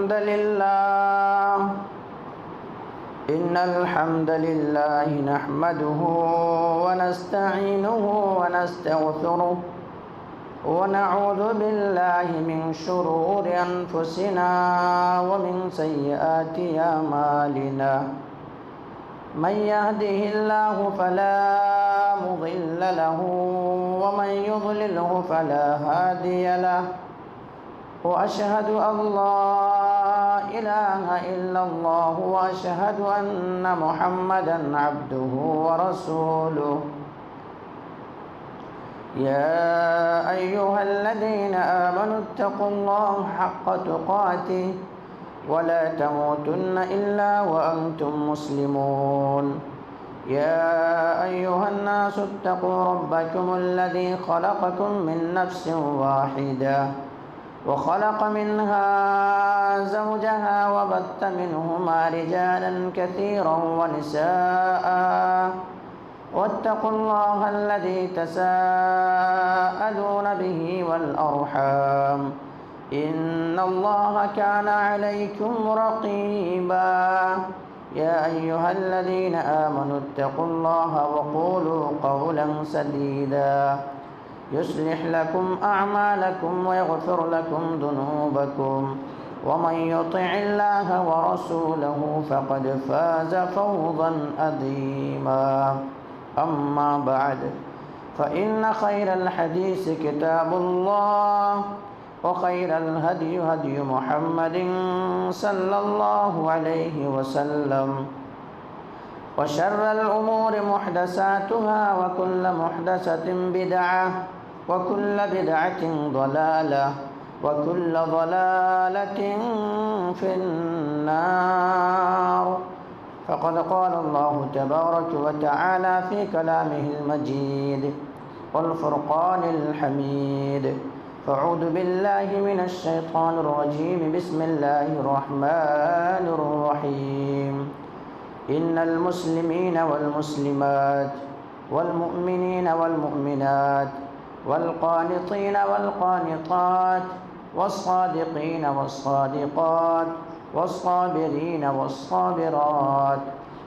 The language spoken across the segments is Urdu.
الحمد لله إن الحمد لله نحمده ونستعينه ونستغفره ونعوذ بالله من شرور أنفسنا ومن سيئات أعمالنا من يهده الله فلا مضل له ومن يضلله فلا هادي له وأشهد أن لا إله إلا الله وأشهد أن محمدا عبده ورسوله يا أيها الذين آمنوا اتقوا الله حق تقاته ولا تموتن إلا وأنتم مسلمون يا أيها الناس اتقوا ربكم الذي خلقكم من نفس واحدة وخلق منها زوجها وبث منهما رجالا كثيرا ونساء واتقوا الله الذي تساءلون به والأرحام إن الله كان عليكم رقيبا يا أيها الذين آمنوا اتقوا الله وقولوا قولا سديدا يصلح لكم أعمالكم ويغفر لكم ذنوبكم ومن يطع الله ورسوله فقد فاز فوزا عظيما أما بعد فإن خير الحديث كتاب الله وخير الهدي هدي محمد صلى الله عليه وسلم وشر الأمور محدثاتها وكل محدثة بدعة وكل بدعة ضلالة وكل ضلالة في النار فقد قال الله تبارك وتعالى في كلامه المجيد والفرقان الحميد فأعوذ بالله من الشيطان الرجيم بسم الله الرحمن الرحيم إن المسلمين والمسلمات والمؤمنين والمؤمنات والقانطين والقانطات والصادقين والصادقات والصابرين والصابرات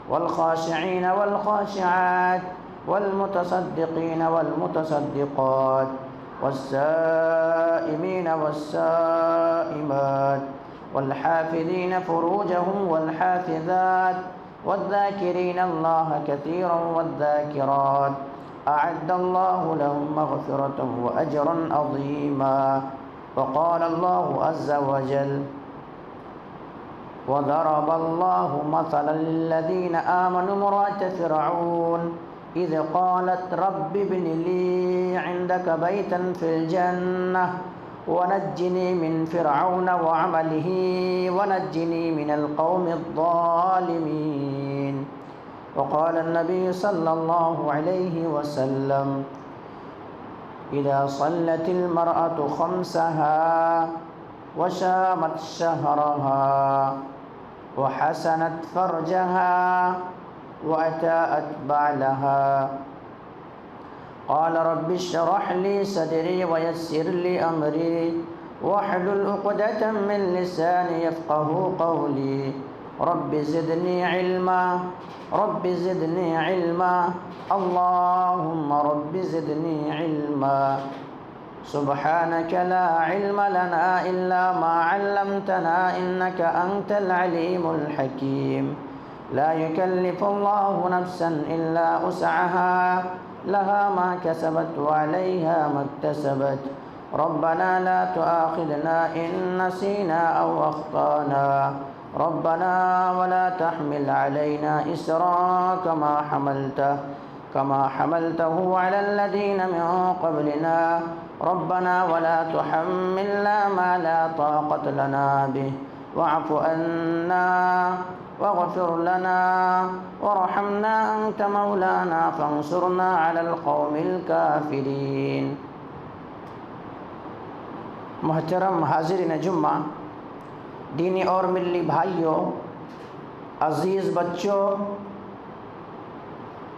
والخاشعين والخاشعات والمتصدقين والمتصدقات والسائمين والسائمات والحافظين فروجهم والحافظات والذاكرين الله كثيرا والذاكرات أعد الله لهم مغفرة وأجرا عظيما وقال الله عز وجل وضرب الله مثلا للذين آمنوا امرأة فرعون إذ قالت رب ابن لي عندك بيتا في الجنة ونجني من فرعون وعمله ونجني من القوم الظالمين وقال النبي صلى الله عليه وسلم إذا صلت المرأة خمسها وشامت شهرها وحسنت فرجها وأتاءت بعلها قال رب اشرح لي صدري ويسر لي أمري واحلل عقدة من لساني يفقه قولي رب زدني علما رب زدني علما اللهم رب زدني علما سبحانك لا علم لنا إلا ما علمتنا إنك أنت العليم الحكيم لا يكلف الله نفسا إلا وسعها لها ما كسبت وعليها ما اكتسبت ربنا لا تؤاخذنا إن نسينا أو أخطأنا ربنا ولا تحمل علينا إسرا كما حملته على الذين من قبلنا ربنا ولا تحملنا ما لا طاقة لنا به واعف عنا واغفر لنا وارحمنا أنت مولانا فانصرنا على القوم الكافرين محترم حاضرین جمعہ، دینی اور ملی بھائیوں، عزیز بچوں،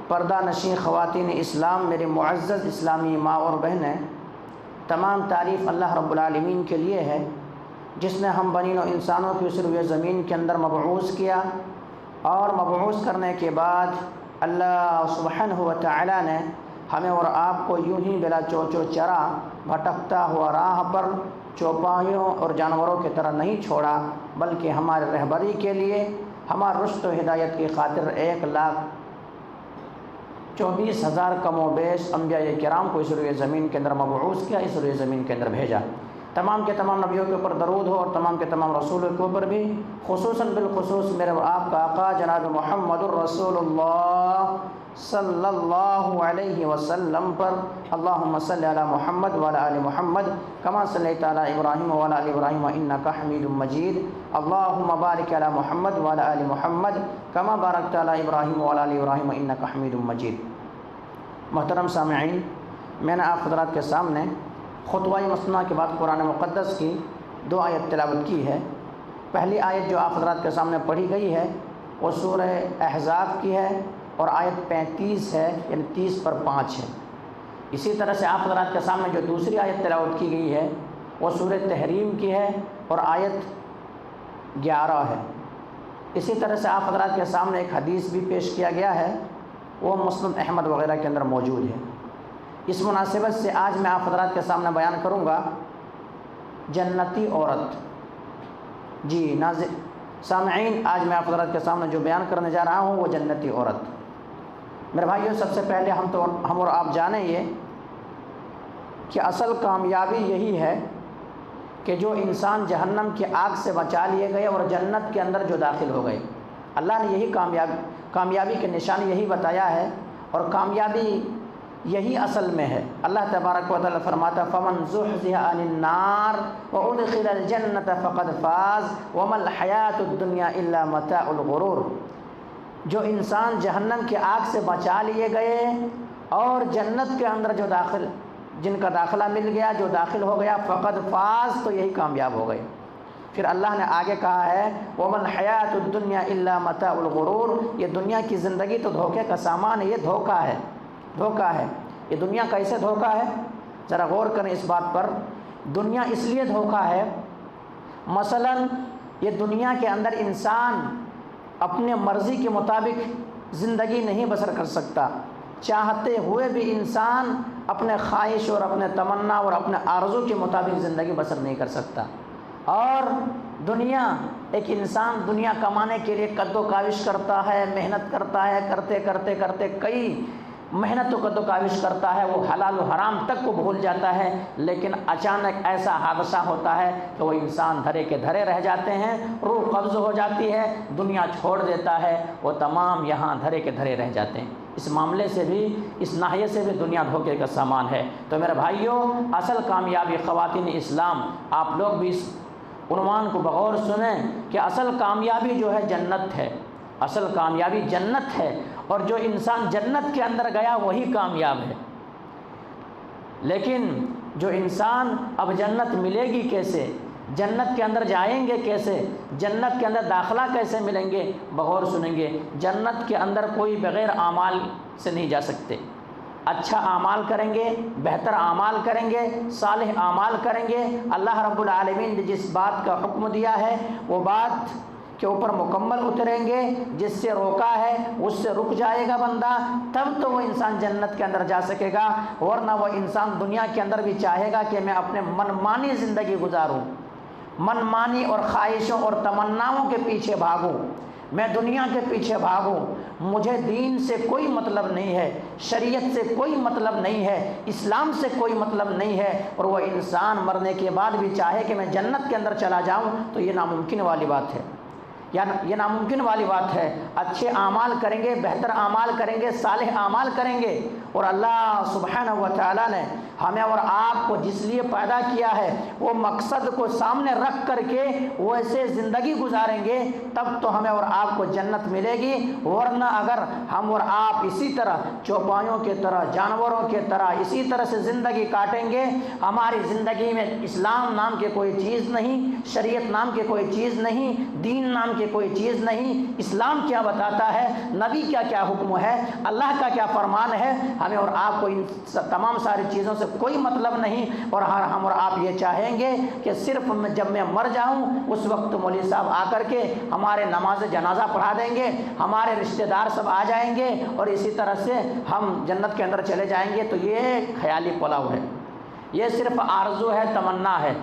پردہ نشین خواتین اسلام، میرے معزز اسلامی ماں اور بہنیں، تمام تعریف اللہ رب العالمین کے لیے ہے جس نے ہم بنین و انسانوں کو اس روئے زمین کے اندر مبعوث کیا، اور مبعوث کرنے کے بعد اللہ سبحانہ و تعالی نے ہمیں اور آپ کو یوں ہی بلا چوچو چرا بھٹکتا ہوا راہ پر چوپایوں اور جانوروں کی طرح نہیں چھوڑا، بلکہ ہماری رہبری کے لیے، ہمارے رشد و ہدایت کی خاطر 1,24,000 کم و بیش انبیاء کرام کو اس روئے زمین کے اندر مبعوث کیا، اس روئے زمین کے اندر بھیجا۔ تمام کے تمام نبیوں کے اوپر درود ہو، اور تمام کے تمام رسولوں کے اوپر بھی، خصوصاً بالخصوص میرے آپ کا آقا جناب محمد الرسول اللہ صلی اللہ علیہ وسلم پر اللہم صلی علی محمد وعلی آل محمد کما صلیت علی ابراہیم وعلی آل ابراہیم انکا حمید مجید، اللہم بارک علی محمد وعلی آل محمد کما بارکت علی ابراہیم وعلی آل ابراہیم انکا حمید مجید۔ محترم سامعین، میں نے آپ حضرات کے سامنے خطبہ مسنونہ کے بعد قرآن مقدس کی 2 آیت تلاوت کی ہے۔ پہلی آیت جو آپ حضرات کے سامنے پڑھی گئی ہے وہ سورہ احزاب کی ہے، اور آیت 35 ہے، یعنی 30 پر 5 ہے۔ اسی طرح سے آپ حضرات کے سامنے جو دوسری آیت تلاوت کی گئی ہے وہ سورہ تحریم کی ہے، اور آیت 11 ہے۔ اسی طرح سے آپ حضرات کے سامنے ایک حدیث بھی پیش کیا گیا ہے، وہ مسند احمد وغیرہ کے اندر موجود ہے۔ اس مناسبت سے آج میں آپ حضرات کے سامنے بیان کروں گا جنتی عورت۔ جی ناظرین سامعین، آج میں آپ حضرات کے سامنے جو بیان کرنے جا رہا ہوں وہ جنتی عورت۔ میرے بھائیوں، سب سے پہلے ہم اور آپ جانیں یہ کہ اصل کامیابی یہی ہے کہ جو انسان جہنم کی آگ سے بچا لیے گئے اور جنت کے اندر جو داخل ہو گئے۔ اللہ نے یہی کامیابی کے نشان یہی بتایا ہے، اور کامیابی یہی اصل میں ہے۔ اللہ تبارک و تعالی فرماتا فمن زحزح عن النار وادخل الجنۃ فقد فاز وما الحیاۃ الدنیا الا متاع الغرور۔ جو انسان جہنم کی آگ سے بچا لیے گئے اور جنت کے اندر جن کا داخلہ مل گیا، جو داخل ہو گیا، فقد فاز، تو یہی کامیاب ہو گئے۔ پھر اللہ نے آگے کہا ہے وما الحیاۃ الدنیا الا متاع الغرور، یہ دنیا کی زندگی تو دھوکے کا سامان ہے، یہ دھوکہ ہے، دھوکہ ہے۔ یہ دنیا کیسے دھوکہ ہے؟ ذرا غور کریں اس بات پر۔ دنیا اس لیے دھوکہ ہے، مثلا یہ دنیا کے اندر انسان اپنے مرضی کے مطابق زندگی نہیں بسر کر سکتا، چاہتے ہوئے بھی انسان اپنے خواہش اور اپنے تمنا اور اپنے آرزو کے مطابق زندگی بسر نہیں کر سکتا۔ اور دنیا، ایک انسان دنیا کمانے کے لیے قد و کاوش کرتا ہے، محنت کرتا ہے، کرتے کئی محنت و قد و کاوش کرتا ہے، وہ حلال و حرام تک کو بھول جاتا ہے، لیکن اچانک ایسا حادثہ ہوتا ہے کہ وہ انسان دھرے کے دھرے رہ جاتے ہیں، روح قبض ہو جاتی ہے، دنیا چھوڑ دیتا ہے، وہ تمام یہاں دھرے کے دھرے رہ جاتے ہیں۔ اس معاملے سے بھی، اس ناحیے سے بھی دنیا دھوکے کا سامان ہے۔ تو میرے بھائیوں، اصل کامیابی خواتین اسلام، آپ لوگ بھی اس عنوان کو بغور سنیں کہ اصل کامیابی جو ہے جنت ہے، اصل کامیابی جنت ہے، اور جو انسان جنت کے اندر گیا وہی کامیاب ہے۔ لیکن جو انسان اب جنت ملے گی کیسے، جنت کے اندر جائیں گے کیسے، جنت کے اندر داخلہ کیسے ملیں گے، بغور سنیں گے۔ جنت کے اندر کوئی بغیر اعمال سے نہیں جا سکتے۔ اچھا اعمال کریں گے، بہتر اعمال کریں گے، صالح اعمال کریں گے، اللہ رب العالمین نے جس بات کا حکم دیا ہے وہ بات کے اوپر مکمل اتریں گے، جس سے روکا ہے اس سے رک جائے گا بندہ، تب تو وہ انسان جنت کے اندر جا سکے گا، ورنہ وہ انسان دنیا کے اندر بھی چاہے گا کہ میں اپنے منمانی زندگی گزاروں، منمانی اور خواہشوں اور تمناؤں کے پیچھے بھاگوں، میں دنیا کے پیچھے بھاگوں، مجھے دین سے کوئی مطلب نہیں ہے، شریعت سے کوئی مطلب نہیں ہے، اسلام سے کوئی مطلب نہیں ہے، اور وہ انسان مرنے کے بعد بھی چاہے کہ میں جنت کے اندر چلا جاؤں، تو یہ ناممکن والی بات ہے، یہ ناممکن والی بات ہے۔ اچھے اعمال کریں گے، بہتر اعمال کریں گے، صالح اعمال کریں گے، اور اللہ سبحانہ و تعالیٰ نے ہمیں اور آپ کو جس لیے پیدا کیا ہے وہ مقصد کو سامنے رکھ کر کے ویسے زندگی گزاریں گے، تب تو ہمیں اور آپ کو جنت ملے گی، ورنہ اگر ہم اور آپ اسی طرح چوپایوں کی طرح، جانوروں کی طرح اسی طرح سے زندگی کاٹیں گے، ہماری زندگی میں اسلام نام کی کوئی چیز نہیں، شریعت نام کی کوئی چیز نہیں، دین نام کی کوئی چیز نہیں۔ اسلام کیا بتاتا ہے، نبی کیا کیا حکم ہے، اللہ کا کیا فرمان ہے، ہمیں اور آپ کو ان تمام ساری چیزوں سے کوئی مطلب نہیں۔ اور ہم اور آپ یہ چاہیں گے کہ صرف جب میں مر جاؤں اس وقت مولوی صاحب آ کر کے ہمارے نماز جنازہ پڑھا دیں گے، ہمارے رشتہ دار سب آ جائیں گے اور اسی طرح سے ہم جنت کے اندر چلے جائیں گے، تو یہ خیالی پلاؤ ہے، یہ صرف آرزو ہے، تمنا ہے۔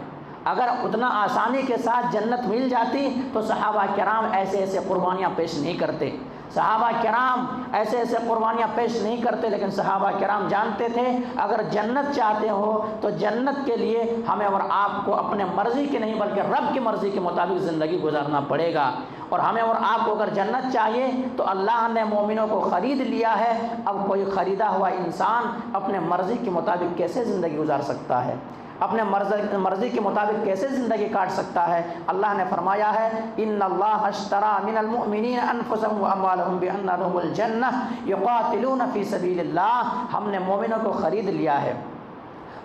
اگر اتنا آسانی کے ساتھ جنت مل جاتی تو صحابہ کرام ایسے ایسے قربانیاں پیش نہیں کرتے، صحابہ کرام ایسے ایسے قربانیاں پیش نہیں کرتے۔ لیکن صحابہ کرام جانتے تھے اگر جنت چاہتے ہو تو جنت کے لیے ہمیں اور آپ کو اپنے مرضی کی نہیں بلکہ رب کی مرضی کے مطابق زندگی گزارنا پڑے گا۔ اور ہمیں اور آپ کو اگر جنت چاہیے تو اللہ نے مومنوں کو خرید لیا ہے، اب کوئی خریدا ہوا انسان اپنے مرضی کے مطابق کیسے زندگی گزار سکتا ہے، اپنے مرضی کے مطابق کیسے زندگی کاٹ سکتا ہے؟ اللہ نے فرمایا ہے ان اللہ اشترى من المؤمنین انفسهم واموالهم بان لهم الجنہ یقاتلون فی سبیل اللہ، ہم نے مومنوں کو خرید لیا ہے،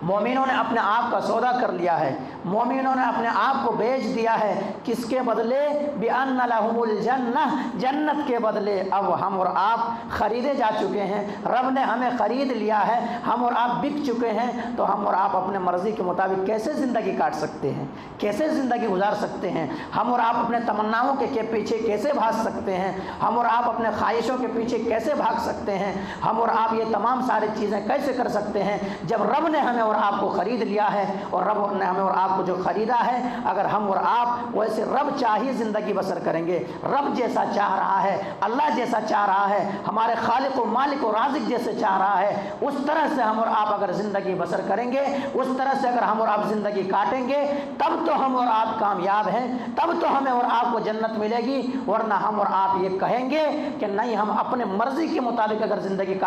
مومنوں نے اپنے آپ کا سودا کر لیا ہے، مومنوں نے اپنے آپ کو بیچ دیا ہے، کس کے بدلے؟ بِأَنَّ لَهُمُ الْجَنَّةِ، جنت کے بدلے۔ اب ہم اور آپ خریدے جا چکے ہیں، رب نے ہمیں خرید لیا ہے، ہم اور آپ بک چکے ہیں، تو ہم اور آپ اپنے مرضی کے مطابق کیسے زندگی کاٹ سکتے ہیں، کیسے زندگی گزار سکتے ہیں؟ ہم اور آپ اپنے تمناؤں کے پیچھے کیسے بھاگ سکتے ہیں؟ ہم اور آپ اپنے خواہشوں کے پیچھے کیسے بھاگ سکتے ہیں؟ ہم اور آپ یہ تمام ساری چیزیں کیسے کر سکتے ہیں جب رب نے ہمیں اور آپ کو خرید لیا ہے؟ اور رب نے ہمیں اور آپ کو جو خریدا ہے، اگر ہم اور آپ ویسے رب چاہیے زندگی بسر کریں گے، رب جیسا چاہ رہا ہے، اللہ جیسا چاہ رہا ہے، ہمارے خالق و مالک و رازق جیسے چاہ رہا ہے، اس طرح سے ہم اور آپ اگر زندگی بسر کریں گے، اس طرح سے اگر ہم اور آپ زندگی کاٹیں گے، تب تو ہم اور آپ کامیاب ہیں، تب تو ہمیں اور آپ کو جنت ملے گی۔ ورنہ ہم اور آپ یہ کہیں گے کہ نہیں، ہم اپنے مرضی کے مطابق اگر زندگی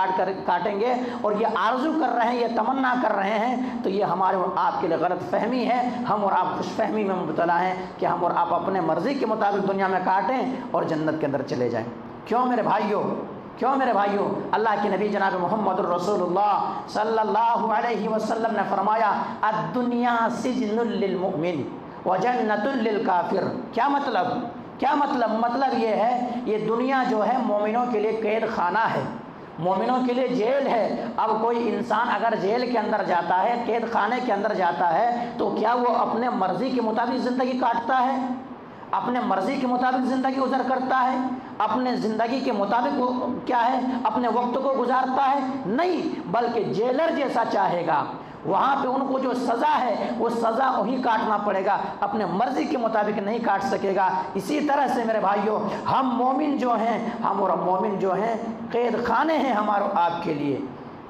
کاٹیں گے اور یہ آرزو کر رہے ہیں، یہ تمنا کر رہے ہیں، تو یہ ہمارے اور آپ کے لیے غلط فہمی ہے۔ ہم اور آپ خوش فہمی میں مبتلا ہیں کہ ہم اور آپ اپنے مرضی کے مطابق دنیا میں کاٹیں اور جنت کے اندر چلے جائیں۔ کیوں میرے بھائیوں، کیوں میرے بھائیوں؟ اللہ کے نبی جناب محمد الرسول اللہ صلی اللہ علیہ وسلم نے فرمایا الدنیا سجن للمؤمن وجنت للکافر۔ کیا مطلب؟ کیا مطلب؟ مطلب یہ ہے یہ دنیا جو ہے مومنوں کے لیے قید خانہ ہے، مومنوں کے لیے جیل ہے۔ اب کوئی انسان اگر جیل کے اندر جاتا ہے، قید خانے کے اندر جاتا ہے، تو کیا وہ اپنے مرضی کے مطابق زندگی کاٹتا ہے؟ اپنے مرضی کے مطابق زندگی گزر کرتا ہے؟ اپنے زندگی کے مطابق وہ کیا ہے اپنے وقت کو گزارتا ہے؟ نہیں، بلکہ جیلر جیسا چاہے گا، وہاں پہ ان کو جو سزا ہے وہ سزا وہی کاٹنا پڑے گا، اپنے مرضی کے مطابق نہیں کاٹ سکے گا۔ اسی طرح سے میرے بھائیوں، ہم مومن جو ہیں، ہم اور مومن جو ہیں قید خانے ہیں ہمارے آپ کے لیے،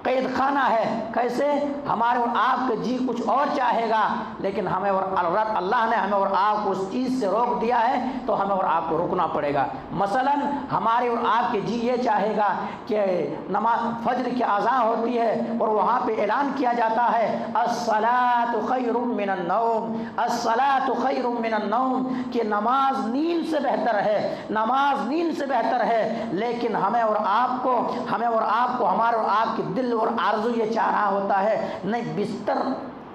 قید خانہ ہے۔ کیسے؟ ہمارے اور آپ کے جی کچھ اور چاہے گا، لیکن ہمیں اور اللہ نے ہمیں اور آپ کو اس چیز سے روک دیا ہے، تو ہمیں اور آپ کو رکنا پڑے گا۔ مثلا ہمارے اور آپ کے جی یہ چاہے گا کہ نماز فجر کی اذان ہوتی ہے اور وہاں پہ اعلان کیا جاتا ہے الصلاۃ خیر من النوم، الصلاۃ خیر من النوم، کہ نماز نیند سے بہتر ہے، نماز نیند سے بہتر ہے، لیکن ہمیں اور آپ کو ہمارے اور آپ کے دل اور آرزو یہ چاہ رہا ہوتا ہے نہیں، بستر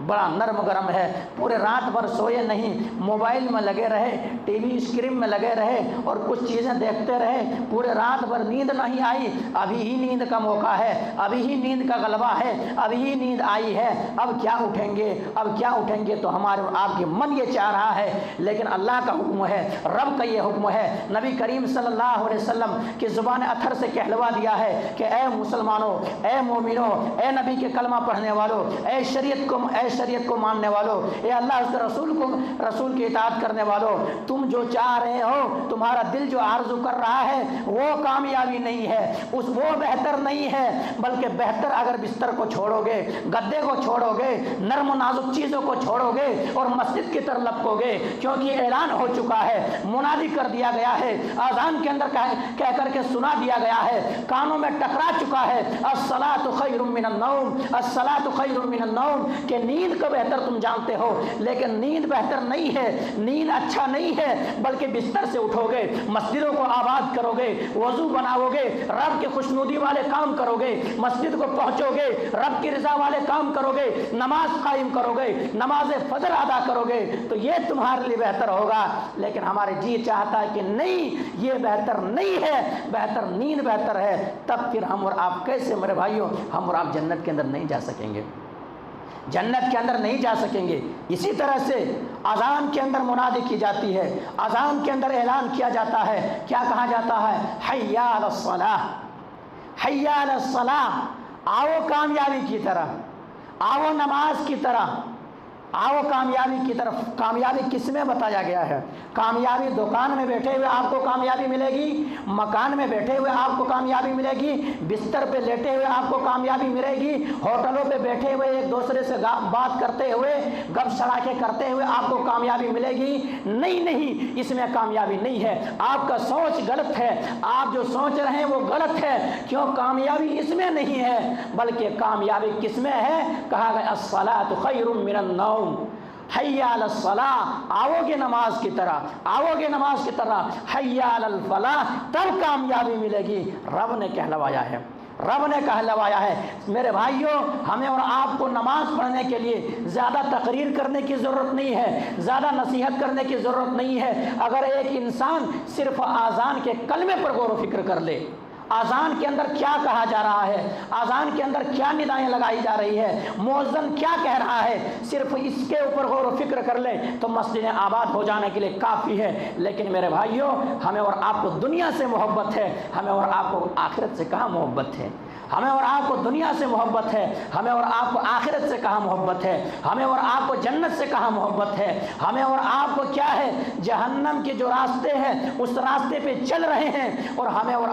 بڑا نرم گرم ہے، پورے رات بھر سوئے نہیں، موبائل میں لگے رہے، ٹی وی اسکرین میں لگے رہے اور کچھ چیزیں دیکھتے رہے، پورے رات بھر نیند نہیں آئی، ابھی ہی نیند کا موقع ہے، ابھی ہی نیند کا غلبہ ہے، ابھی ہی نیند آئی ہے، اب کیا اٹھیں گے، اب کیا اٹھیں گے، تو ہمارے اور آپ کے من یہ چاہ رہا ہے۔ لیکن اللہ کا حکم ہے، رب کا یہ حکم ہے، نبی کریم صلی اللہ علیہ وسلم کی زبان اطہر سے کہلوا دیا ہے کہ اے مسلمانوں، اے مومنوں، اے نبی کے کلمہ پڑھنے والوں، اے شریعت کو ماننے والوں، اے اللہ اس کے رسول کی اطاعت کرنے والوں، تم جو چاہ رہے ہو، تمہارا دل جو آرزو کر رہا ہے وہ کامیابی نہیں ہے، وہ بہتر نہیں ہے، بلکہ بہتر اگر بستر کو چھوڑو گے، گدے کو چھوڑو گے، نرم و نازک چیزوں کو چھوڑو گے اور مسجد کی طرف لپکو گے، کیونکہ اعلان ہو چکا ہے، منادی کر دیا گیا ہے، اذان کے اندر کہہ کر کے سنا دیا گیا ہے، کانوں میں ٹکرا چکا ہے الصلاۃ خیر من النوم، الصلاۃ خیر من النوم، کہ نیند کو بہتر تم جانتے ہو، لیکن نیند بہتر نہیں ہے، نیند اچھا نہیں ہے، بلکہ بستر سے اٹھو گے، مسجدوں کو آباد کرو گے، وضو بناؤ گے، رب کی خوشنودی والے کام کرو گے، مسجد کو پہنچو گے، رب کی رضا والے کام کرو گے، نماز قائم کرو گے، نماز فجر ادا کرو گے، تو یہ تمہارے لیے بہتر ہوگا۔ لیکن ہمارے جی چاہتا ہے کہ نہیں، یہ بہتر نہیں ہے، بہتر نیند بہتر ہے۔ تب پھر ہم اور آپ کیسے میرے بھائیوں، ہم اور آپ جنت کے اندر نہیں جا سکیں گے، جنت کے اندر نہیں جا سکیں گے۔ اسی طرح سے اذان کے اندر منادی کی جاتی ہے، اذان کے اندر اعلان کیا جاتا ہے، کیا کہا جاتا ہے؟ حی علی الصلاۃ، حی علی الصلاۃ، آؤ کامیابی کی طرف، آؤ نماز کی طرف، آؤ کامیابی کی طرف۔ کامیابی کس میں بتایا گیا ہے؟ کامیابی دکان میں بیٹھے ہوئے آپ کو کامیابی ملے گی، مکان میں بیٹھے ہوئے آپ کو کامیابی ملے گی، بستر پہ لیٹے ہوئے آپ کو کامیابی ملے گی، ہوٹلوں پہ بیٹھے ہوئے ایک دوسرے سے بات کرتے ہوئے، گپ شراکے کرتے ہوئے آپ کو کامیابی ملے گی؟ نہیں نہیں، اس میں کامیابی نہیں ہے، آپ کا سوچ غلط ہے، آپ جو سوچ رہے ہیں وہ غلط ہے۔ کیوں؟ کامیابی اس میں نہیں ہے، بلکہ کامیابی کس میں ہے؟ کہا گیا الصلاۃ خیر من النوم، حی علی الصلاۃ، آؤ گے نماز کی طرح، آؤ گے نماز کی طرح، حی علی الفلاح، تب کامیابی ملے گی۔ رب نے کہلوایا ہے، رب نے کہلوایا ہے۔ میرے بھائیوں، ہمیں اور آپ کو نماز پڑھنے کے لیے زیادہ تقریر کرنے کی ضرورت نہیں ہے، زیادہ نصیحت کرنے کی ضرورت نہیں ہے۔ اگر ایک انسان صرف اذان کے کلمے پر غور و فکر کر لے، اذان کے اندر کیا کہا جا رہا ہے، اذان کے اندر کیا ندائیں لگائی جا رہی ہے، مؤذن کیا کہہ رہا ہے، صرف اس کے اوپر غور و فکر کر لیں تو مسجدیں آباد ہو جانے کے لیے کافی ہے۔ لیکن میرے بھائیوں، ہمیں اور آپ کو دنیا سے محبت ہے، ہمیں اور آپ کو آخرت سے کہاں محبت ہے؟ ہمیں اور آپ کو دنیا سے محبت ہے، ہمیں اور آپ کو آخرت سے کہاں محبت ہے؟ ہمیں اور آپ کو جنت سے کہاں محبت ہے؟ ہمیں اور آپ کو کیا ہے؟ جہنم کے جو راستے ہیں اس راستے پہ چل رہے ہیں، اور ہمیں اور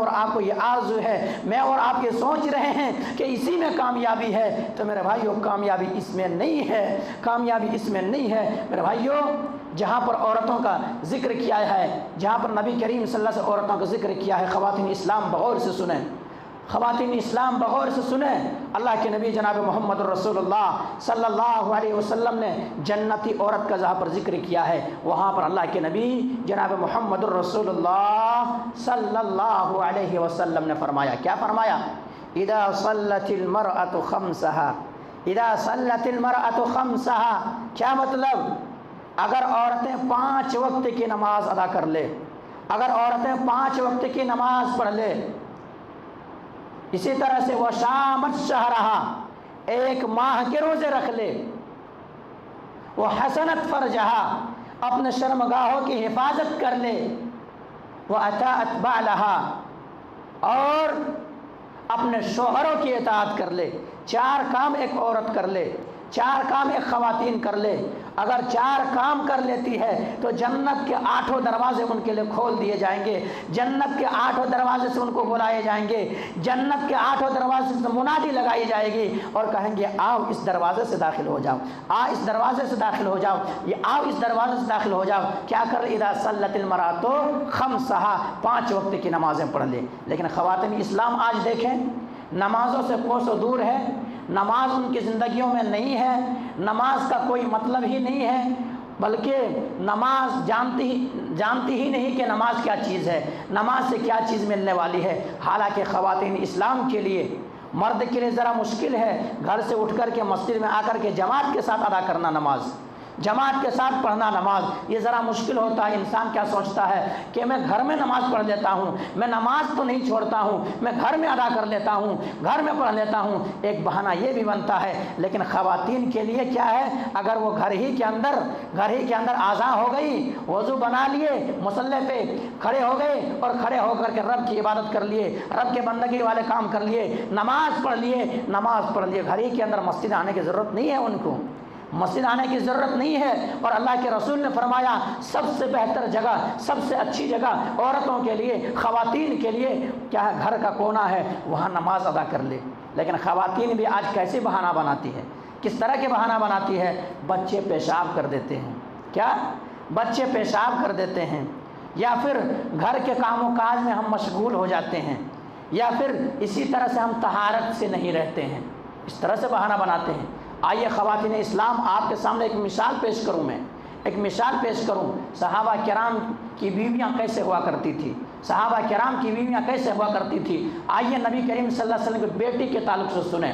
آپ کو یہ آرزو ہے، میں اور آپ یہ سوچ رہے ہیں کہ اسی میں کامیابی ہے۔ تو میرے بھائیوں، کامیابی اس میں نہیں ہے، کامیابی اس میں نہیں ہے۔ میرے بھائیوں، جہاں پر عورتوں کا ذکر کیا ہے، جہاں پر نبی کریم صلی اللہ علیہ وسلم عورتوں کا ذکر کیا ہے، خواتین اسلام بغور سے سنیں، خواتین اسلام بغور سے سنیں۔ اللہ کے نبی جناب محمد رسول اللہ صلی اللہ علیہ وسلم نے جنتی عورت کا جہاں پر ذکر کیا ہے، وہاں پر اللہ کے نبی جناب محمد رسول اللہ صلی اللہ علیہ وسلم نے فرمایا، کیا فرمایا؟ اذا صلت المرأة خمسها، اذا صلت المرأة خمسها، کیا مطلب؟ اگر عورتیں 5 وقت کی نماز ادا کر لے، اگر عورتیں 5 وقت کی نماز پڑھ لے، اسی طرح سے وہ شامت شہرہا، ایک ماہ کے روزے رکھ لے، وہ حسنت فرجہا، اپنے شرمگاہوں کی حفاظت کر لے، وہ اطاعت بعلہا، اور اپنے شوہروں کی اطاعت کر لے۔ 4 کام ایک عورت کر لے، 4 کام ایک خواتین کر لے، اگر 4 کام کر لیتی ہے تو جنت کے 8 دروازے ان کے لیے کھول دیے جائیں گے، جنت کے 8 دروازے سے ان کو بلائے جائیں گے، جنت کے 8 دروازے سے منادی لگائی جائے گی اور کہیں گے آؤ اس دروازے سے داخل ہو جاؤ، آؤ اس دروازے سے داخل ہو جاؤ، یہ آؤ اس دروازے سے داخل ہو جاؤ۔ کیا کر رہے؟ اذا صلت المرأة خمسہا، 5 وقت کی نمازیں پڑھ لے۔ لیکن خواتین اسلام آج دیکھیں، نمازوں سے کوسوں دور ہے، نماز ان کی زندگیوں میں نہیں ہے، نماز کا کوئی مطلب ہی نہیں ہے، بلکہ نماز جانتی ہی نہیں کہ نماز کیا چیز ہے، نماز سے کیا چیز ملنے والی ہے۔ حالانکہ خواتین اسلام کے لیے، مرد کے لیے ذرا مشکل ہے گھر سے اٹھ کر کے مسجد میں آ کر کے جماعت کے ساتھ ادا کرنا نماز، جماعت کے ساتھ پڑھنا نماز، یہ ذرا مشکل ہوتا ہے۔ انسان کیا سوچتا ہے کہ میں گھر میں نماز پڑھ لیتا ہوں، میں نماز تو نہیں چھوڑتا ہوں، میں گھر میں ادا کر لیتا ہوں، گھر میں پڑھ لیتا ہوں، ایک بہانہ یہ بھی بنتا ہے۔ لیکن خواتین کے لیے کیا ہے؟ اگر وہ گھر ہی کے اندر آزاں ہو گئی، وضو بنا لیے، مصلی پہ کھڑے ہو گئے اور کھڑے ہو کر کے رب کی عبادت کر لیے، رب کے بندگی والے کام کر لیے، نماز پڑھ لیے، گھر ہی کے اندر مسجد آنے کی ضرورت نہیں ہے، ان کو مسجد آنے کی ضرورت نہیں ہے۔ اور اللہ کے رسول نے فرمایا سب سے بہتر جگہ، سب سے اچھی جگہ عورتوں کے لیے، خواتین کے لیے کیا ہے؟ گھر کا کونا ہے، وہاں نماز ادا کر لے۔ لیکن خواتین بھی آج کیسے بہانہ بناتی ہے؟ کس طرح کے بہانہ بناتی ہے؟ بچے پیشاب کر دیتے ہیں، کیا؟ بچے پیشاب کر دیتے ہیں، یا پھر گھر کے کام و کاج میں ہم مشغول ہو جاتے ہیں، یا پھر اسی طرح سے ہم طہارت سے نہیں رہتے ہیں، اس طرح سے بہانہ بناتے ہیں۔ آئیے خواتین اسلام آپ کے سامنے ایک مثال پیش کروں، میں ایک مثال پیش کروں، صحابہ کرام کی بیویاں کیسے ہوا کرتی تھی، صحابہ کرام کی بیویاں کیسے ہوا کرتی تھی۔ آئیے نبی کریم صلی اللہ علیہ وسلم کی بیٹی کے تعلق سے سنیں۔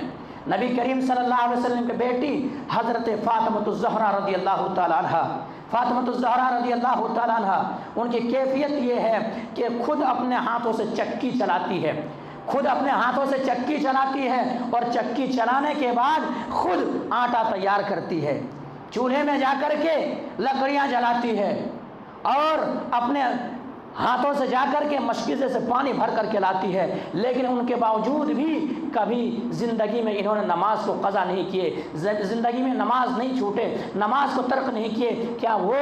نبی کریم صلی اللہ علیہ وسلم کی بیٹی حضرت فاطمہ الزہرا رضی اللہ تعالیٰ عنہ، فاطمہ الزہرا رضی اللہ تعالیٰ عنہ، ان کی کیفیت یہ ہے کہ خود اپنے ہاتھوں سے چکی چلاتی ہے، خود اپنے ہاتھوں سے چکی چلاتی ہے، اور چکی چلانے کے بعد خود آٹا تیار کرتی ہے، چولہے میں جا کر کے لکڑیاں جلاتی ہے، اور اپنے ہاتھوں سے جا کر کے مشکیزے سے پانی بھر کر کے لاتی ہے، لیکن ان کے باوجود بھی کبھی زندگی میں انہوں نے نماز کو قضا نہیں کیے، زندگی میں نماز نہیں چھوٹے، نماز کو ترک نہیں کیے۔ کیا وہ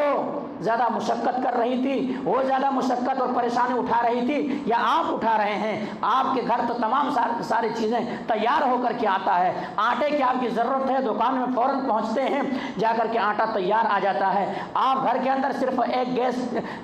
زیادہ مشقت کر رہی تھی، وہ زیادہ مشقت اور پریشانی اٹھا رہی تھی، یا آپ اٹھا رہے ہیں؟ آپ کے گھر تو تمام ساری چیزیں تیار ہو کر کے آتا ہے، آٹے کی آپ کی ضرورت ہے، دکان میں فوراً پہنچتے ہیں، جا کر کے آٹا تیار آ جاتا ہے۔ آپ گھر کے اندر صرف ایک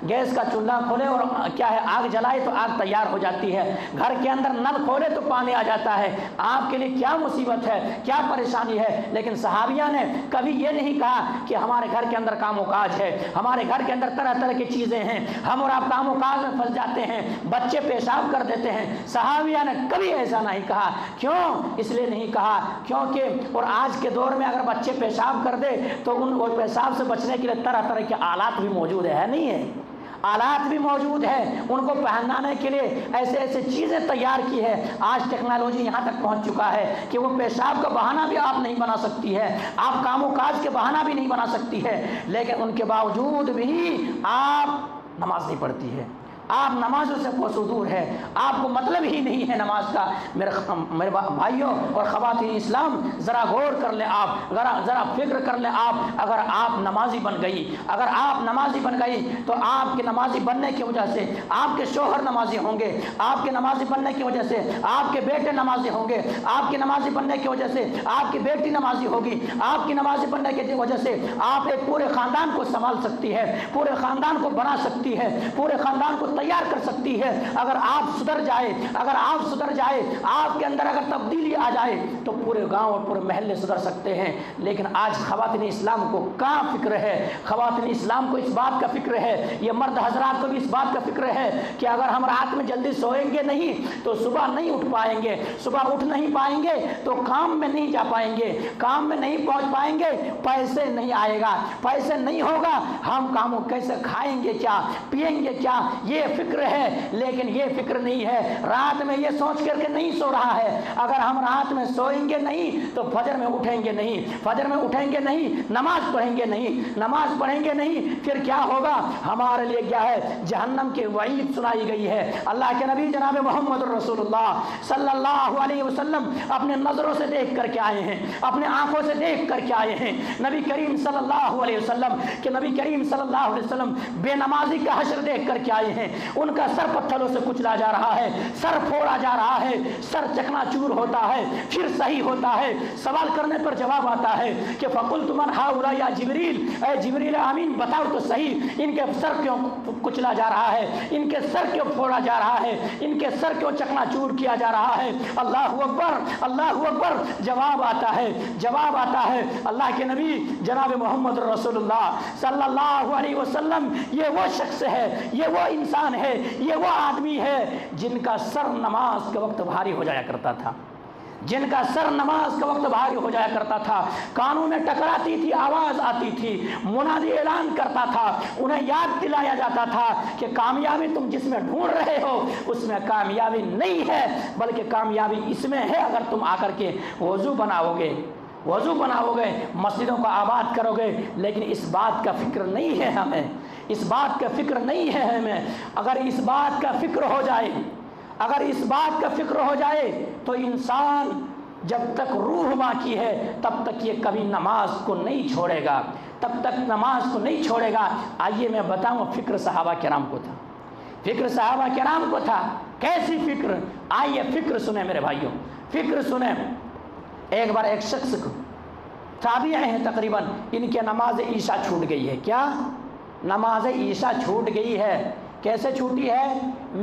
گیس کا چولہا کھولے اور کیا ہے آگ جلائے تو آگ تیار ہو جاتی ہے، گھر کے اندر نل کھولے تو پانی آ جاتا ہے۔ آپ کے لیے کیا مصیبت ہے، کیا پریشانی ہے؟ لیکن صحابیہ نے کبھی یہ نہیں کہا کہ ہمارے گھر کے اندر کام و کاج ہے، ہمارے گھر کے اندر طرح طرح کی چیزیں ہیں، ہم اور آپ کام و کاج میں پھنس جاتے ہیں، بچے پیشاب کر دیتے ہیں۔ صحابیہ نے کبھی ایسا نہیں کہا۔ کیوں؟ اس لیے نہیں کہا کیونکہ اور آج کے دور میں اگر بچے پیشاب کر دے تو ان اور پیشاب سے بچنے کے لیے طرح طرح کے آلات بھی موجود ہے، نہیں ہے؟ آلات بھی موجود ہے، ان کو پہنانے کے لیے ایسے ایسے چیزیں تیار کی ہے۔ آج ٹیکنالوجی یہاں تک پہنچ چکا ہے کہ وہ پیشاب کا بہانہ بھی آپ نہیں بنا سکتی ہے، آپ کام و کاج کے بہانہ بھی نہیں بنا سکتی ہے، لیکن ان کے باوجود بھی آپ نماز نہیں پڑھتی ہے، آپ نمازوں سے کوسوں دور ہے، آپ کو مطلب ہی نہیں ہے نماز کا۔ میرے بھائیوں اور خواتین اسلام، ذرا غور کر لیں، آپ ذرا فکر کر لیں۔ آپ اگر آپ نمازی بن گئی، اگر آپ نمازی بن گئی تو آپ کے نمازی بننے کی وجہ سے آپ کے شوہر نمازی ہوں گے، آپ کے نمازی بننے کی وجہ سے آپ کے بیٹے نمازی ہوں گے، آپ کے نمازی بننے کی وجہ سے آپ کی بیٹی نمازی ہوگی، آپ کی نمازی بننے کی وجہ سے آپ ایک پورے خاندان کو سنبھال سکتی ہے، پورے خاندان کو بنا سکتی ہے، پورے خاندان کو تیار کر سکتی ہے۔ اگر آپ سدھر جائے، اگر آپ سدھر جائے، آپ کے اندر اگر تبدیلی آ جائے تو پورے گاؤں اور پورے محلے سدھر سکتے ہیں۔ لیکن آج خواتین اسلام کو کہاں فکر ہے؟ خواتین اسلام کو اس بات کا فکر ہے، یہ مرد حضرات کو بھی اس بات کا فکر ہے کہ اگر ہم رات میں جلدی سوئیں گے نہیں تو صبح نہیں اٹھ پائیں گے، صبح اٹھ نہیں پائیں گے تو کام میں نہیں جا پائیں گے، کام میں نہیں پہنچ پائیں گے، پیسے نہیں آئے گا، پیسے نہیں ہوگا، ہم کاموں کیسے کھائیں گے، کیا پیئیں گے، کیا؟ یہ فکر ہے، لیکن یہ فکر نہیں ہے، رات میں یہ سوچ کر کے نہیں سو رہا ہے اگر ہم رات میں سوئیں گے نہیں تو فجر میں اٹھیں گے نہیں، فجر میں اٹھیں گے نہیں، نماز پڑھیں گے نہیں، نماز پڑھیں گے نہیں، پھر کیا ہوگا؟ ہمارے لیے کیا ہے؟ جہنم کی وعید سنائی گئی ہے۔ اللہ کے نبی جناب محمد رسول اللہ صلی اللہ علیہ وسلم اپنے نظروں سے دیکھ کر کے آئے ہیں، اپنے آنکھوں سے دیکھ کر کے آئے ہیں۔ نبی کریم صلی اللہ علیہ وسلم کہ نبی کریم صلی اللہ علیہ وسلم بے نمازی کا حشر دیکھ کر کے آئے ہیں، ان کا سر پتھروں سے کچلا جا رہا ہے، سر پھوڑا جا رہا ہے، سر چکنا چور ہوتا ہے، پھر صحیح ہوتا ہے، سوال کرنے پر جواب آتا ہے کہ فقلت من ہؤلاء یا جبریل، اے جبریل امین بتاؤ تو صحیح، ان کے سر کیوں کچلا جا رہا ہے، ان کے سر کیوں پھوڑا جا رہا ہے، ان کے سر کیوں چکنا چور کیا جا رہا ہے؟ اللہ اکبر، اللہ اکبر، جواب آتا ہے، جواب آتا ہے۔ اللہ کے نبی جناب محمد رسول اللہ صلی اللہ علیہ وسلم یہ وہ شخص ہے، یہ وہ انسان ہے، یہ وہ آدمی ہے جن کا سر نماز کے وقت بھاری ہو جایا کرتا تھا، جن کا سر نماز کے وقت بھاری ہو جایا کرتا تھا، کانوں میں ٹکراتی تھی، آواز آتی تھی، منادی اعلان کرتا تھا، انہیں یاد دلایا جاتا تھا کہ کامیابی تم جس میں ڈھونڈ رہے ہو اس میں کامیابی نہیں ہے، بلکہ کامیابی اس میں ہے اگر تم آ کر کے وضو بناؤ گے، وضو بناؤ گے، مسجدوں کو آباد کرو گے۔ لیکن اس بات کا فکر نہیں ہے ہمیں، اس بات کا فکر نہیں ہے ہمیں۔ اگر اس بات کا فکر ہو جائے، اگر اس بات کا فکر ہو جائے تو انسان جب تک روح باقی ہے تب تک یہ کبھی نماز کو نہیں چھوڑے گا، تب تک نماز کو نہیں چھوڑے گا۔ آئیے میں بتاؤں فکر صحابہ کرام کو تھا، فکر صحابہ کرام کو تھا، کیسی فکر؟ آئیے فکر سنیں میرے بھائیوں، فکر سنیں۔ ایک بار ایک شخص کو تابعی ہیں تقریباً، ان کے نماز عشاء چھوٹ گئی ہے۔ کیا؟ نماز عشاء چھوٹ گئی ہے۔ کیسے چھوٹی ہے؟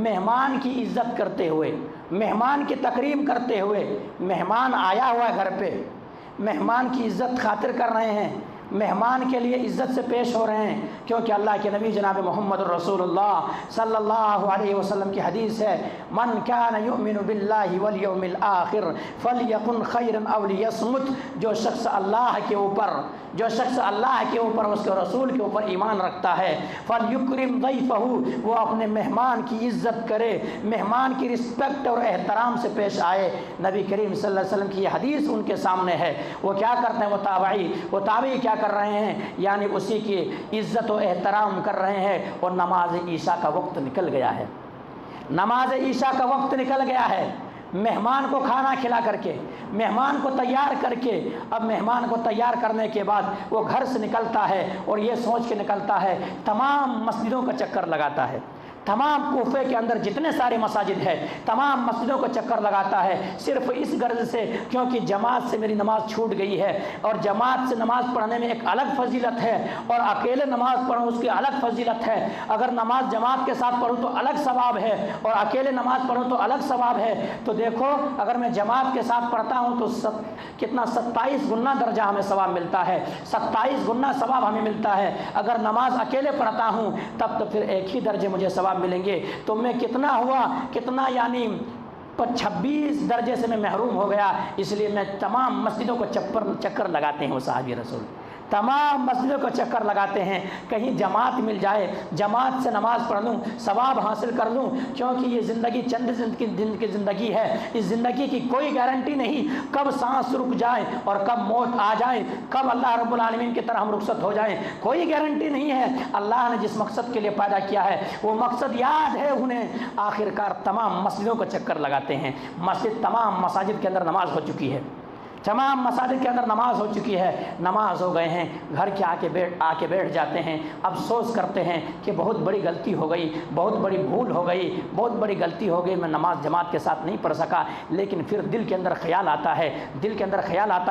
مہمان کی عزت کرتے ہوئے، مہمان کی تکریم کرتے ہوئے، مہمان آیا ہوا ہے گھر پہ، مہمان کی عزت خاطر کر رہے ہیں، مہمان کے لیے عزت سے پیش ہو رہے ہیں، کیونکہ اللہ کے نبی جناب محمد الرسول اللہ صلی اللہ علیہ وسلم کی حدیث ہے، من کان یؤمن باللہ والیوم الآخر فلیکن خیرا او لیصمت، جو شخص اللہ کے اوپر اس کے رسول کے اوپر ایمان رکھتا ہے، فلیکرم ضیفہ، وہ اپنے مہمان کی عزت کرے، مہمان کی رسپیکٹ اور احترام سے پیش آئے۔ نبی کریم صلی اللہ علیہ وسلم کی یہ حدیث ان کے سامنے ہے، وہ کیا کرتے ہیں، وہ تابعی کیا کر رہے ہیں، یعنی اسی کی عزت و احترام کر رہے ہیں۔ اور نماز عشاء کا وقت نکل گیا ہے، نماز عشاء کا وقت نکل گیا ہے، مہمان کو کھانا کھلا کر کے، مہمان کو تیار کر کے، اب مہمان کو تیار کرنے کے بعد وہ گھر سے نکلتا ہے اور یہ سوچ کے نکلتا ہے، تمام مسجدوں کا چکر لگاتا ہے، تمام کوفے کے اندر جتنے سارے مساجد ہیں تمام مسجدوں کو چکر لگاتا ہے، صرف اس غرض سے کیونکہ جماعت سے میری نماز چھوٹ گئی ہے، اور جماعت سے نماز پڑھنے میں ایک الگ فضیلت ہے، اور اکیلے نماز پڑھوں اس کی الگ فضیلت ہے، اگر نماز جماعت کے ساتھ پڑھوں تو الگ ثواب ہے، اور اکیلے نماز پڑھوں تو الگ ثواب ہے۔ تو دیکھو اگر میں جماعت کے ساتھ پڑھتا ہوں تو کتنا 27 گنا درجہ ہمیں ثواب ملتا ہے، 27 گنا ثواب ہمیں ملتا ہے۔ اگر نماز اکیلے پڑھتا ہوں تب تو پھر ایک ہی درجے مجھے ثواب ملیں گے، تو میں کتنا ہوا، کتنا یعنی 26 درجے سے میں محروم ہو گیا۔ اس لیے میں تمام مسجدوں کو چکر لگاتے ہیں وہ صحابی رسول، تمام مسجدوں کو چکر لگاتے ہیں، کہیں جماعت مل جائے، جماعت سے نماز پڑھ لوں، ثواب حاصل کر لوں، کیونکہ یہ زندگی چند دن کی زندگی ہے، اس زندگی کی کوئی گارنٹی نہیں کب سانس رک جائے اور کب موت آ جائے، کب اللہ رب العالمین کی طرح ہم رخصت ہو جائیں، کوئی گارنٹی نہیں ہے۔ اللہ نے جس مقصد کے لیے پیدا کیا ہے وہ مقصد یاد ہے انہیں، آخر کار تمام مسجدوں کو چکر لگاتے ہیں، تمام مساجد کے اندر نماز ہو چکی ہے، تمام مساجد کے اندر نماز ہو چکی ہے، نماز ہو گئے ہیں، گھر کے آ کے بیٹھ جاتے ہیں، افسوس کرتے ہیں کہ بہت بڑی غلطی ہو گئی، بہت بڑی بھول ہو گئی، بہت بڑی غلطی ہو گئی، میں نماز جماعت کے ساتھ نہیں پڑھ سکا۔ لیکن پھر دل کے اندر خیال آتا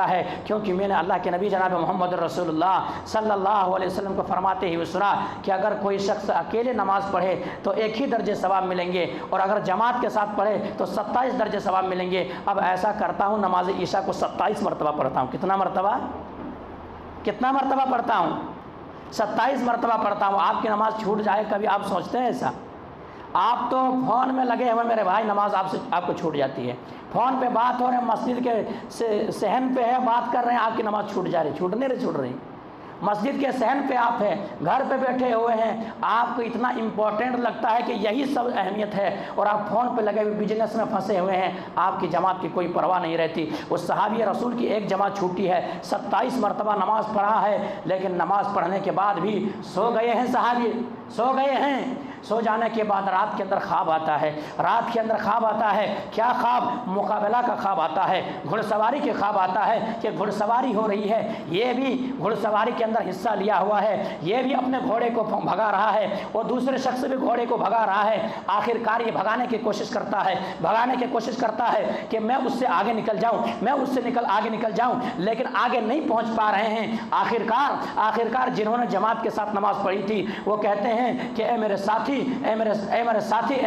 ہے کیونکہ میں نے اللہ کے نبی جناب محمد رسول اللہ صلی اللہ علیہ وسلم کو فرماتے ہوئے سنا کہ اگر کوئی شخص اکیلے نماز پڑھے تو ایک ہی درجے ثواب ملیں گے، اور اگر جماعت کے ساتھ پڑھے تو 27 درجے ثواب ملیں گے۔ اب ایسا کرتا ہوں، نماز عشاء کو 27 مرتبہ پڑھتا ہوں۔ کتنا مرتبہ پڑھتا ہوں؟ 27 مرتبہ پڑھتا ہوں۔ آپ کی نماز چھوٹ جائے کبھی آپ سوچتے ہیں ایسا؟ آپ تو فون میں لگے ہوئے میرے بھائی، نماز آپ کو چھوٹ جاتی ہے، فون پہ بات ہو رہے ہیں، مسجد کے صحن پہ ہے، بات کر رہے ہیں، آپ کی نماز چھوٹ جا رہی، چھوٹ رہی، مسجد کے صحن پہ آپ ہیں، گھر پہ بیٹھے ہوئے ہیں، آپ کو اتنا امپورٹنٹ لگتا ہے کہ یہی سب اہمیت ہے، اور آپ فون پہ لگے ہوئے بزنس میں پھنسے ہوئے ہیں، آپ کی جماعت کی کوئی پرواہ نہیں رہتی۔ اس صحابی رسول کی ایک جماعت چھوٹی ہے، 27 مرتبہ نماز پڑھا ہے، لیکن نماز پڑھنے کے بعد بھی سو گئے ہیں صحابی، سو گئے ہیں۔ سو جانے کے بعد رات کے اندر خواب آتا ہے، کیا خواب؟ مقابلہ کا خواب آتا ہے، گھڑ سواری کے خواب آتا ہے کہ گھڑ سواری ہو رہی ہے، یہ بھی گھڑ سواری کے اندر حصہ لیا ہوا ہے، یہ بھی اپنے گھوڑے کو بھگا رہا ہے، اور دوسرے شخص بھی گھوڑے کو بھگا رہا ہے۔ آخر کار یہ بھگانے کی کوشش کرتا ہے کہ میں اس سے آگے نکل جاؤں، لیکن آگے نہیں پہنچ پا رہے ہیں۔ آخر کار جنہوں نے جماعت کے ساتھ نماز پڑھی تھی وہ کہتے ہیں کہ اے میرے ساتھی، اے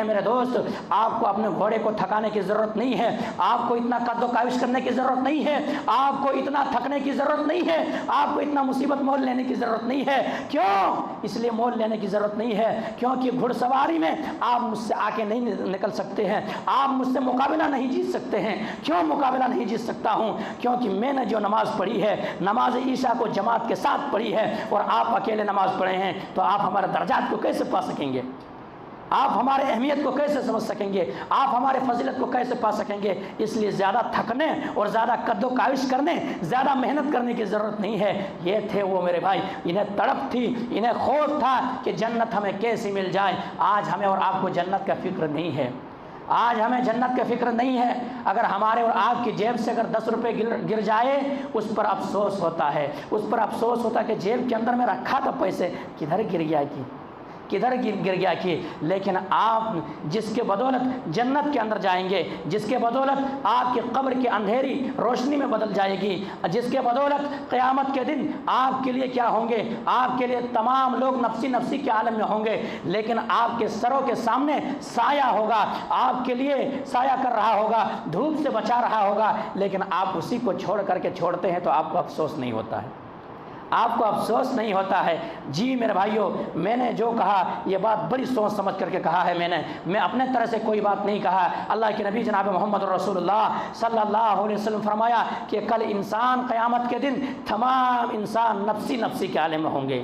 میرے دوست، آپ کو اپنے گھوڑے کو تھکانے کی ضرورت نہیں ہے، آپ کو اتنا قد و کاوش کرنے کی ضرورت نہیں ہے، آپ کو اتنا تھکنے کی ضرورت نہیں ہے، آپ کو اتنا مصیبت مول لینے کی ضرورت نہیں ہے۔ کیوں؟ اس لیے مول لینے کی ضرورت نہیں ہے کیونکہ گھڑ سواری میں آپ مجھ سے آگے نہیں نکل سکتے ہیں، آپ مجھ سے مقابلہ نہیں جیت سکتے ہیں۔ کیوں مقابلہ نہیں جیت سکتا ہوں؟ کیونکہ میں نے جو نماز پڑھی ہے، نماز عشاء کو جماعت کے ساتھ پڑھی ہے، اور آپ اکیلے نماز پڑھے ہیں، تو آپ ہمارے درجات کو کیسے پا سکیں گے؟ آپ ہمارے اہمیت کو کیسے سمجھ سکیں گے؟ آپ ہمارے فضیلت کو کیسے پا سکیں گے؟ اس لیے زیادہ تھکنے اور زیادہ قد و کاوش کرنے، زیادہ محنت کرنے کی ضرورت نہیں ہے۔ یہ تھے وہ میرے بھائی، انہیں تڑپ تھی، انہیں خوف تھا کہ جنت ہمیں کیسی مل جائے۔ آج ہمیں اور آپ کو جنت کا فکر نہیں ہے، آج ہمیں جنت کا فکر نہیں ہے۔ اگر ہمارے اور آپ کی جیب سے اگر 10 روپے گر جائے اس پر افسوس ہوتا ہے، کہ جیب کے اندر میں رکھا تھا پیسے، کدھر گر گیا کدھر گر گیا کہ لیکن آپ جس کے بدولت جنت کے اندر جائیں گے، جس کے بدولت آپ کی قبر کی اندھیری روشنی میں بدل جائے گی، جس کے بدولت قیامت کے دن آپ کے لیے کیا ہوں گے، آپ کے لیے تمام لوگ نفسی نفسی کے عالم میں ہوں گے، لیکن آپ کے سروں کے سامنے سایہ ہوگا، آپ کے لیے سایہ کر رہا ہوگا، دھوپ سے بچا رہا ہوگا، لیکن آپ اسی کو چھوڑ کر کے چھوڑتے ہیں تو آپ کو افسوس نہیں ہوتا ہے، آپ کو افسوس نہیں ہوتا ہے۔ جی میرے بھائیوں، میں نے جو کہا یہ بات بڑی سوچ سمجھ کر کے کہا ہے، میں اپنے طرح سے کوئی بات نہیں کہا۔ اللہ کے نبی جناب محمد رسول اللہ صلی اللہ علیہ وسلم فرمایا کہ کل انسان قیامت کے دن تمام انسان نفسی نفسی کے عالم میں ہوں گے،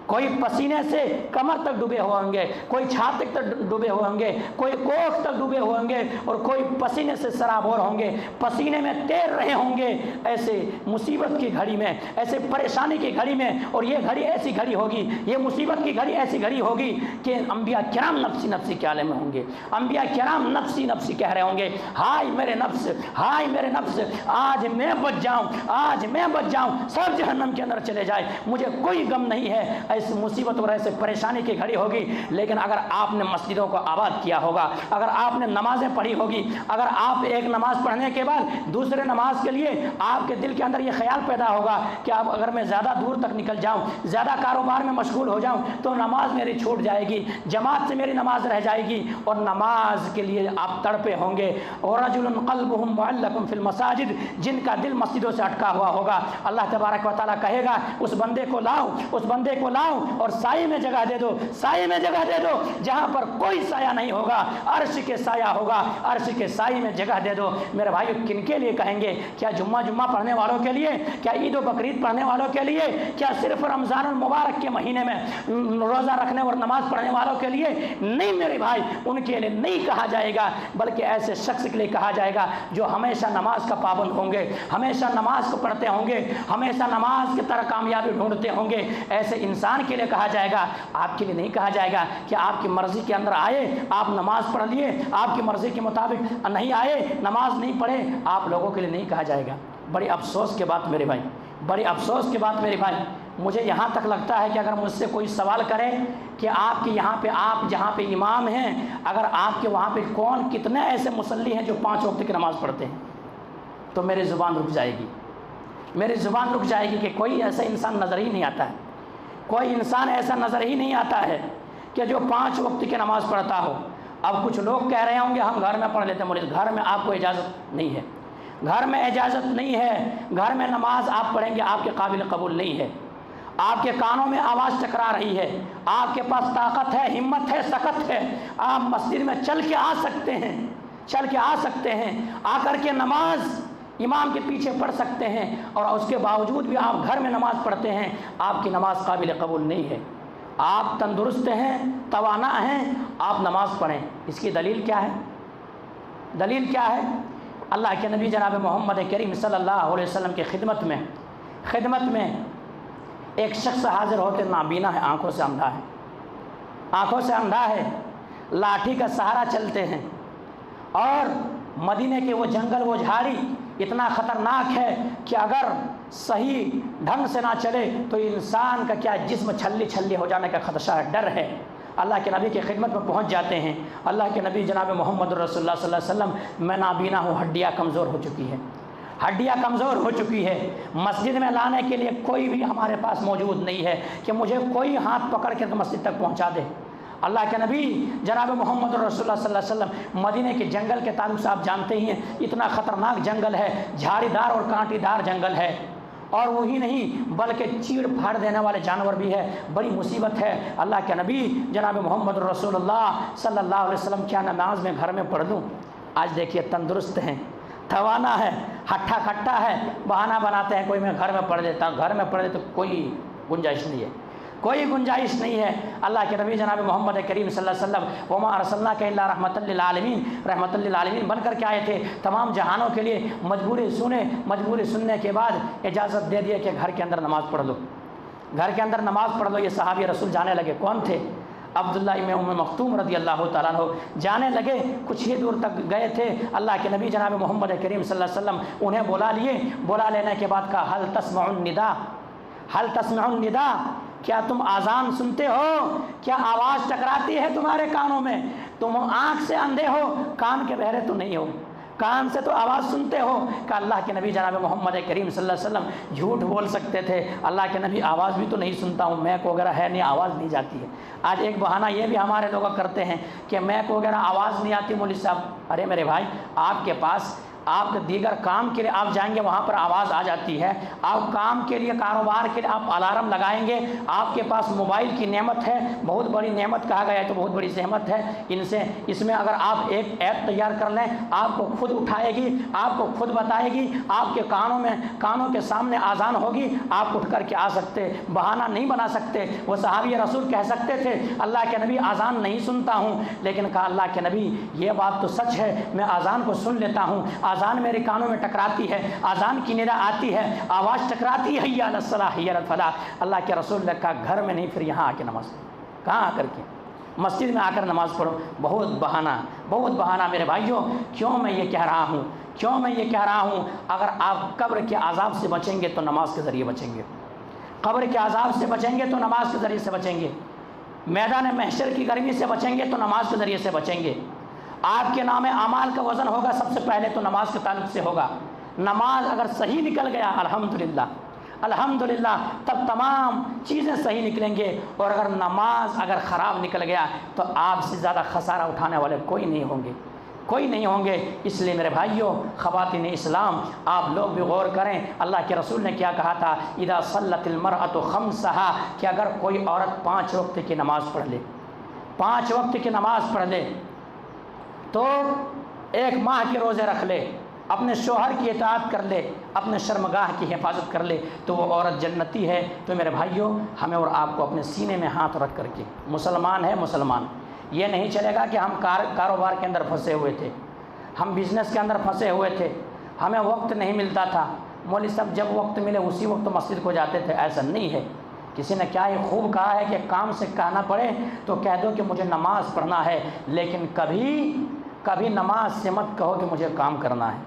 کوئی پسینے سے کمر تک ڈوبے ہوئے ہوں گے، کوئی چھاتی تک ڈوبے ہوئے ہوں گے، کوئی کوکھ تک ڈوبے ہوئے ہوں گے، اور کوئی پسینے سے سرابور ہوں گے، پسینے میں تیر رہے ہوں گے۔ ایسے مصیبت کی گھڑی میں، ایسے پریشانی کی گھڑی میں، اور یہ گھڑی ایسی گھڑی ہوگی، یہ مصیبت کی گھڑی ایسی گھڑی ہوگی کہ انبیاء کرام نفسی نفسی کے عالم میں ہوں گے، انبیاء کرام نفسی نفسی کہہ رہے ہوں گے، ہائے میرے نفس، ہائے میرے نفس، آج میں بچ جاؤں، آج میں بچ جاؤں، سب جہنم کے اندر چلے جائے، مجھے کوئی غم نہیں ہے۔ ایسی مصیبت اور ایسے پریشانی کی گھڑی ہوگی، لیکن اگر آپ نے مسجدوں کو آباد کیا ہوگا، اگر آپ نے نمازیں پڑھی ہوگی، اگر آپ ایک نماز پڑھنے کے بعد دوسرے نماز کے لیے آپ کے دل کے اندر یہ خیال پیدا ہوگا کہ اب اگر میں زیادہ دور تک نکل جاؤں، زیادہ کاروبار میں مشغول ہو جاؤں تو نماز میری چھوٹ جائے گی، جماعت سے میری نماز رہ جائے گی، اور نماز کے لیے آپ تڑپے ہوں گے۔ اور رجل قلبهم معلق فی المساجد، جن کا دل مسجدوں سے اٹکا ہوا ہوگا، اللہ تبارک و تعالیٰ کہے گا اس بندے کو لاؤ، اس بندے کو لاؤ اور سائے میں جگہ دے دو، سائے میں جگہ دے دو، جہاں پر کوئی سایہ نہیں ہوگا، عرش کے سایہ ہوگا، عرش کے سائے میں جگہ دے دو۔ میرے بھائیو، کن کے لیے کہیں گے؟ کیا جمعہ پڑھنے والوں کے لیے؟ کیا عید و بقرعید پڑھنے والوں کے لیے؟ کیا صرف رمضان المبارک کے مہینے میں روزہ رکھنے اور نماز پڑھنے والوں کے لیے؟ نہیں میرے بھائی، ان کے لیے نہیں کہا جائے گا، بلکہ ایسے شخص کے لیے کہا جائے گا جو ہمیشہ نماز کا پابند ہوں گے، ہمیشہ نماز کو پڑھتے ہوں گے، ہمیشہ نماز کی طرح کامیابی ڈھونڈتے ہوں گے۔ ایسے انسان کے لیے کہا جائے گا، آپ کے لیے نہیں کہا جائے گا کہ آپ کی مرضی کے اندر آئے، آپ نماز پڑھ لیے، آپ کی مرضی کے مطابق نہیں آئے، نماز نہیں پڑھے، آپ لوگوں کے لیے نہیں کہا جائے گا۔ بڑی افسوس کے بات میرے بھائی، بڑی افسوس کے بات میرے بھائی، مجھے یہاں تک لگتا ہے کہ اگر مجھ سے کوئی سوال کرے کہ آپ کے یہاں پہ، آپ جہاں پہ امام ہیں، اگر آپ کے وہاں پہ کون کتنے ایسے مصلی ہیں جو 5 وقت کی نماز پڑھتے ہیں، تو میری زبان رک جائے گی، میری زبان رک جائے گی کہ کوئی ایسا انسان نظر ہی نہیں آتا ہے، کوئی انسان ایسا نظر ہی نہیں آتا ہے کہ جو 5 وقت کی نماز پڑھتا ہو۔ اب کچھ لوگ کہہ رہے ہوں گے ہم گھر میں پڑھ لیتے ہیں، مولوی گھر میں آپ کو اجازت نہیں ہے، گھر میں اجازت نہیں ہے، گھر میں نماز آپ پڑھیں گے آپ کے قابل قبول نہیں ہے، آپ کے کانوں میں آواز ٹکرا رہی ہے، آپ کے پاس طاقت ہے، ہمت ہے، سکت ہے، آپ مسجد میں چل کے آ سکتے ہیں، چل کے آ سکتے ہیں، آ کر کے نماز امام کے پیچھے پڑھ سکتے ہیں، اور اس کے باوجود بھی آپ گھر میں نماز پڑھتے ہیں، آپ کی نماز قابل قبول نہیں ہے۔ آپ تندرست ہیں، توانا ہیں، آپ نماز پڑھیں، اس کی دلیل کیا ہے؟ دلیل کیا ہے؟ اللہ کے نبی جناب محمد کریم صلی اللہ علیہ وسلم کی خدمت میں ایک شخص حاضر ہوتے، نابینا ہے، آنکھوں سے اندھا ہے، آنکھوں سے اندھا ہے، لاٹھی کا سہارا چلتے ہیں، اور مدینے کے وہ جنگل، وہ جھاڑی اتنا خطرناک ہے کہ اگر صحیح ڈھنگ سے نہ چلے تو انسان کا کیا جسم چھلی چھلی ہو جانے کا خدشہ ہے، ڈر ہے۔ اللہ کے نبی کی خدمت میں پہنچ جاتے ہیں، اللہ کے نبی جناب محمد رسول اللہ صلی اللہ علیہ وسلم، میں نابینا ہوں، ہڈیاں کمزور ہو چکی ہے، ہڈیاں کمزور ہو چکی ہے، مسجد میں لانے کے لیے کوئی بھی ہمارے پاس موجود نہیں ہے کہ مجھے کوئی ہاتھ پکڑ کے مسجد تک پہنچا دے۔ اللہ کے نبی جناب محمد رسول اللہ صلی اللہ علیہ وسلم، مدینے کے جنگل کے تعلق سے آپ جانتے ہی ہیں، اتنا خطرناک جنگل ہے، جھاڑی دار اور کانٹی دار جنگل ہے، اور وہی نہیں بلکہ چیڑ پھاڑ دینے والے جانور بھی ہے، بڑی مصیبت ہے۔ اللہ کے نبی جناب محمد رسول اللہ صلی اللہ علیہ وسلم، کیا نماز میں گھر میں پڑھ لوں؟ آج دیکھیے تندرست ہیں، توانا ہے، ہٹھا کھٹا ہے، بہانہ بناتے ہیں کوئی میں گھر میں پڑھ دیتا ہوں، گھر میں پڑھ دے تو کوئی گنجائش نہیں ہے، کوئی گنجائش نہیں ہے۔ اللہ کے نبی جناب محمد کریم صلی اللہ علیہ وسلم، وما ارسلناک الا رحمۃ للعالمین، رحمۃ للعالمین بن کر کے آئے تھے تمام جہانوں کے لیے۔ مجبوری سننے کے بعد اجازت دے دیے کہ گھر کے اندر نماز پڑھ لو، گھر کے اندر نماز پڑھ لو۔ یہ صحابی رسول جانے لگے، کون تھے؟ عبداللہ ابن ام مختوم رضی اللہ تعالیٰ عنہ، جانے لگے، کچھ ہی دور تک گئے تھے، اللہ کے نبی جناب محمد کریم صلی اللہ علیہ وسلم انہیں بلا لیے، بلا لینے کے بعد کہا، هل تسمع النداء، هل تسمع النداء، کیا تم اذان سنتے ہو؟ کیا آواز ٹکراتی ہے تمہارے کانوں میں؟ تم آنکھ سے اندھے ہو، کان کے بہرے تو نہیں ہو، کان سے تو آواز سنتے ہو کہ اللہ کے نبی جناب محمد کریم صلی اللہ علیہ وسلم جھوٹ بول سکتے تھے، اللہ کے نبی آواز بھی تو نہیں سنتا ہوں، میک وغیرہ ہے نہیں، آواز نہیں جاتی ہے۔ آج ایک بہانہ یہ بھی ہمارے لوگ کرتے ہیں کہ میک وغیرہ آواز نہیں آتی مولوی صاحب۔ ارے میرے بھائی، آپ کے پاس آپ کے دیگر کام کے لیے آپ جائیں گے، وہاں پر آواز آ جاتی ہے۔ آپ کام کے لیے، کاروبار کے لیے آپ الارم لگائیں گے، آپ کے پاس موبائل کی نعمت ہے، بہت بڑی نعمت کہا گیا ہے تو بہت بڑی زحمت ہے۔ اس میں اگر آپ ایک ایپ تیار کر لیں، آپ کو خود اٹھائے گی، آپ کو خود بتائے گی، آپ کے کانوں کے سامنے اذان ہوگی، آپ اٹھ کر کے آ سکتے، بہانہ نہیں بنا سکتے۔ وہ صحابی رسول کہہ سکتے تھے اللہ کے نبی اذان نہیں سنتا ہوں، لیکن کہا اللہ کے نبی یہ بات تو سچ ہے، میں اذان کو سن لیتا ہوں، اذان میرے کانوں میں ٹکراتی ہے، اذان کی ندا آتی ہے، آواز ٹکراتی ہے، حی علی الصلاۃ حی علی الفلاح۔ اللہ کے رسول نے کہا گھر میں نہیں، پھر یہاں آ کے نماز پڑھو، کہاں آ کر کے؟ مسجد میں آ کر نماز پڑھو۔ بہت بہانہ میرے بھائیوں، کیوں میں یہ کہہ رہا ہوں؟ اگر آپ قبر کے عذاب سے بچیں گے تو نماز کے ذریعے بچیں گے، قبر کے عذاب سے بچیں گے تو نماز کے ذریعے سے بچیں گے، میدان محشر کی گرمی سے بچیں گے تو نماز کے ذریعے سے بچیں گے۔ آپ کے نام اعمال کا وزن ہوگا، سب سے پہلے تو نماز کے تعلق سے ہوگا۔ نماز اگر صحیح نکل گیا الحمدللہ، تب تمام چیزیں صحیح نکلیں گے، اور اگر نماز خراب نکل گیا تو آپ سے زیادہ خسارہ اٹھانے والے کوئی نہیں ہوں گے۔ اس لیے میرے بھائیوں، خواتین اسلام، آپ لوگ بھی غور کریں، اللہ کے رسول نے کیا کہا تھا، اذا صلت المرأة خمسہا، کہ اگر کوئی عورت 5 وقت کی نماز پڑھ لے، 5 وقت کی نماز پڑھ لے تو 1 ماہ کے روزے رکھ لے، اپنے شوہر کی اطاعت کر لے، اپنے شرمگاہ کی حفاظت کر لے، تو وہ عورت جنتی ہے۔ تو میرے بھائیوں، ہمیں اور آپ کو اپنے سینے میں ہاتھ رکھ کر کے، مسلمان ہے مسلمان، یہ نہیں چلے گا کہ ہم کاروبار کے اندر پھنسے ہوئے تھے، ہم بزنس کے اندر پھنسے ہوئے تھے، ہمیں وقت نہیں ملتا تھا، مولوی صاحب جب وقت ملے اسی وقت مسجد کو جاتے تھے، ایسا نہیں ہے۔ کسی نے کیا یہ خوب کہا ہے کہ کام سے کہنا پڑے تو کہہ دو کہ مجھے نماز پڑھنا ہے، لیکن کبھی نماز سے مت کہو کہ مجھے کام کرنا ہے،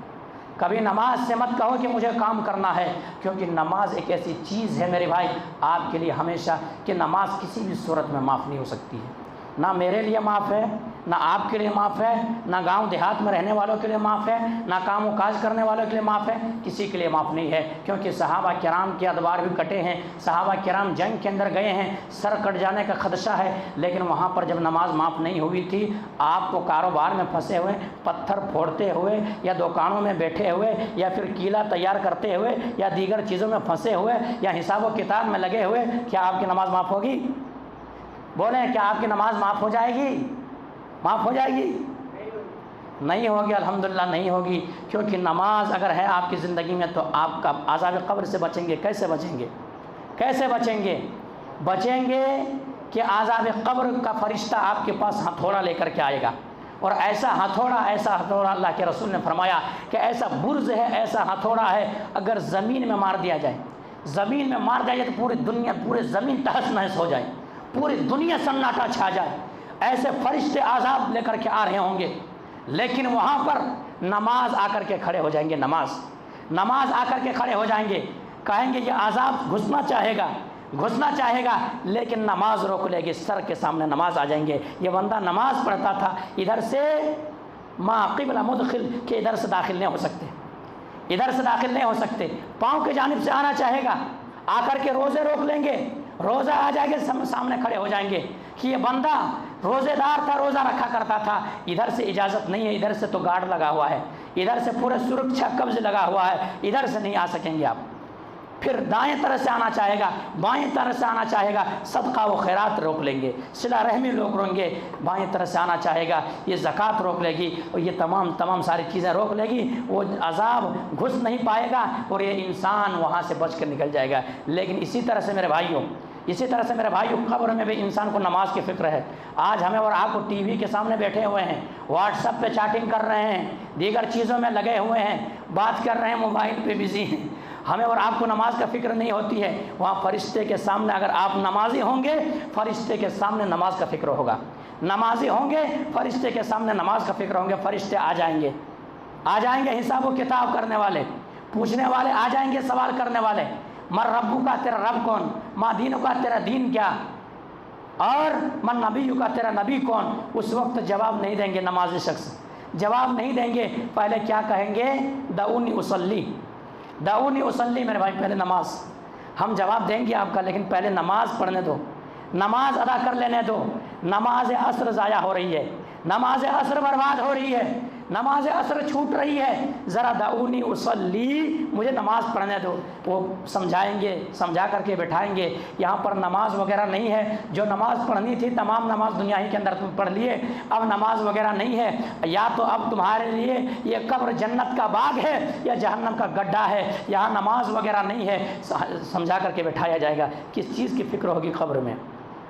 کبھی نماز سے مت کہو کہ مجھے کام کرنا ہے، کیونکہ نماز ایک ایسی چیز ہے میرے بھائی آپ کے لیے ہمیشہ، کہ نماز کسی بھی صورت میں معاف نہیں ہو سکتی ہے، نہ میرے لیے معاف ہے، نہ آپ کے لیے معاف ہے، نہ گاؤں دیہات میں رہنے والوں کے لیے معاف ہے، نہ کام و کاج کرنے والوں کے لیے معاف ہے، کسی کے لیے معاف نہیں ہے، کیونکہ صحابہ کرام کے ادوار بھی کٹے ہیں، صحابہ کرام جنگ کے اندر گئے ہیں، سر کٹ جانے کا خدشہ ہے، لیکن وہاں پر جب نماز معاف نہیں ہوئی تھی، آپ کو کاروبار میں پھنسے ہوئے، پتھر پھوڑتے ہوئے، یا دکانوں میں بیٹھے ہوئے، یا پھر کیلا تیار کرتے ہوئے، یا دیگر چیزوں میں پھنسے ہوئے، یا حساب و کتاب میں لگے ہوئے، کیا آپ کی نماز معاف ہوگی؟ بولیں، کیا آپ کی نماز معاف ہو جائے گی؟ معاف ہو جائے گی؟ نہیں ہوگی، الحمدللہ نہیں ہوگی، کیونکہ نماز اگر ہے آپ کی زندگی میں تو آپ کا عذاب قبر سے بچیں گے۔ کیسے بچیں گے؟ بچیں گے کہ عذاب قبر کا فرشتہ آپ کے پاس ہتھوڑا لے کر کے آئے گا، اور ایسا ہتھوڑا اللہ کے رسول نے فرمایا کہ ایسا برز ہے، ایسا ہتھوڑا ہے، اگر زمین میں مار دیا جائے تو پورے زمین تہس نہس ہو جائے، پوری دنیا سناٹا چھا جائے، ایسے فرشتے عذاب لے کر کے آ رہے ہوں گے، لیکن وہاں پر نماز آ کر کے کھڑے ہو جائیں گے، نماز آ کر کے کھڑے ہو جائیں گے، کہیں گے یہ عذاب گھسنا چاہے گا لیکن نماز روک لے گی، سر کے سامنے نماز آ جائیں گے۔ یہ بندہ نماز پڑھتا تھا، ادھر سے ما قبل مدخل، کہ ادھر سے داخل نہیں ہو سکتے، پاؤں کی جانب سے آنا چاہے گا، آ کر کے روزے روک لیں گے، روزہ آ جائے گے، سامنے کھڑے ہو جائیں گے کہ یہ بندہ روزے دار تھا، روزہ رکھا کرتا تھا، ادھر سے اجازت نہیں ہے، ادھر سے تو گارڈ لگا ہوا ہے، ادھر سے پورے سرکشا قبض لگا ہوا ہے، ادھر سے نہیں آ سکیں گے آپ۔ پھر دائیں طرف سے آنا چاہے گا، بائیں طرف سے آنا چاہے گا، صدقہ و خیرات روک لیں گے، صلہ رحمی روک گے، بائیں طرف سے آنا چاہے گا، یہ زکوٰۃ روک لے گی، اور یہ تمام ساری چیزیں روک لے گی، وہ عذاب گھس نہیں پائے گا، اور یہ انسان وہاں سے بچ کر نکل جائے گا۔ لیکن اسی طرح سے میرے بھائیوں قبر میں بھی انسان کو نماز کی فکر ہے۔ آج ہمیں اور آپ کو ٹی وی کے سامنے بیٹھے ہوئے ہیں، واٹس ایپ پہ چیٹنگ کر رہے ہیں، دیگر چیزوں میں لگے ہوئے ہیں، بات کر رہے ہیں، موبائل پہ بزی ہیں، ہمیں اور آپ کو نماز کا فکر نہیں ہوتی ہے۔ وہاں فرشتے کے سامنے اگر آپ نمازی ہوں گے، فرشتے کے سامنے نماز کا فکر ہوگا، نمازی ہوں گے، فرشتے کے سامنے نماز کا فکر ہوں گے، فرشتے آ جائیں گے حساب و کتاب کرنے والے، پوچھنے والے آ جائیں گے، سوال کرنے والے، من ربو کا تیرا رب کون، ما دینو کا تیرا دین کیا، اور من نبیو کا تیرا نبی کون، اس وقت جواب نہیں دیں گے نمازی شخص، جواب نہیں دیں گے. پہلے کیا کہیں گے؟ دعونی اصلی، دعونی اصلی، میرے بھائی پہلے نماز. ہم جواب دیں گے آپ کا، لیکن پہلے نماز پڑھنے دو، نماز ادا کر لینے دو. نماز عصر ضائع ہو رہی ہے، نماز عصر برباد ہو رہی ہے، نماز عصر چھوٹ رہی ہے، ذرا دعونی اصلی، مجھے نماز پڑھنے دو. وہ سمجھائیں گے، سمجھا کر کے بٹھائیں گے. یہاں پر نماز وغیرہ نہیں ہے، جو نماز پڑھنی تھی تمام نماز دنیا ہی کے اندر تم پڑھ لیے، اب نماز وغیرہ نہیں ہے. یا تو اب تمہارے لیے یہ قبر جنت کا باغ ہے یا جہنم کا گڈھا ہے، یہاں نماز وغیرہ نہیں ہے. سمجھا کر کے بٹھایا جائے گا. کس چیز کی فکر ہوگی قبر میں؟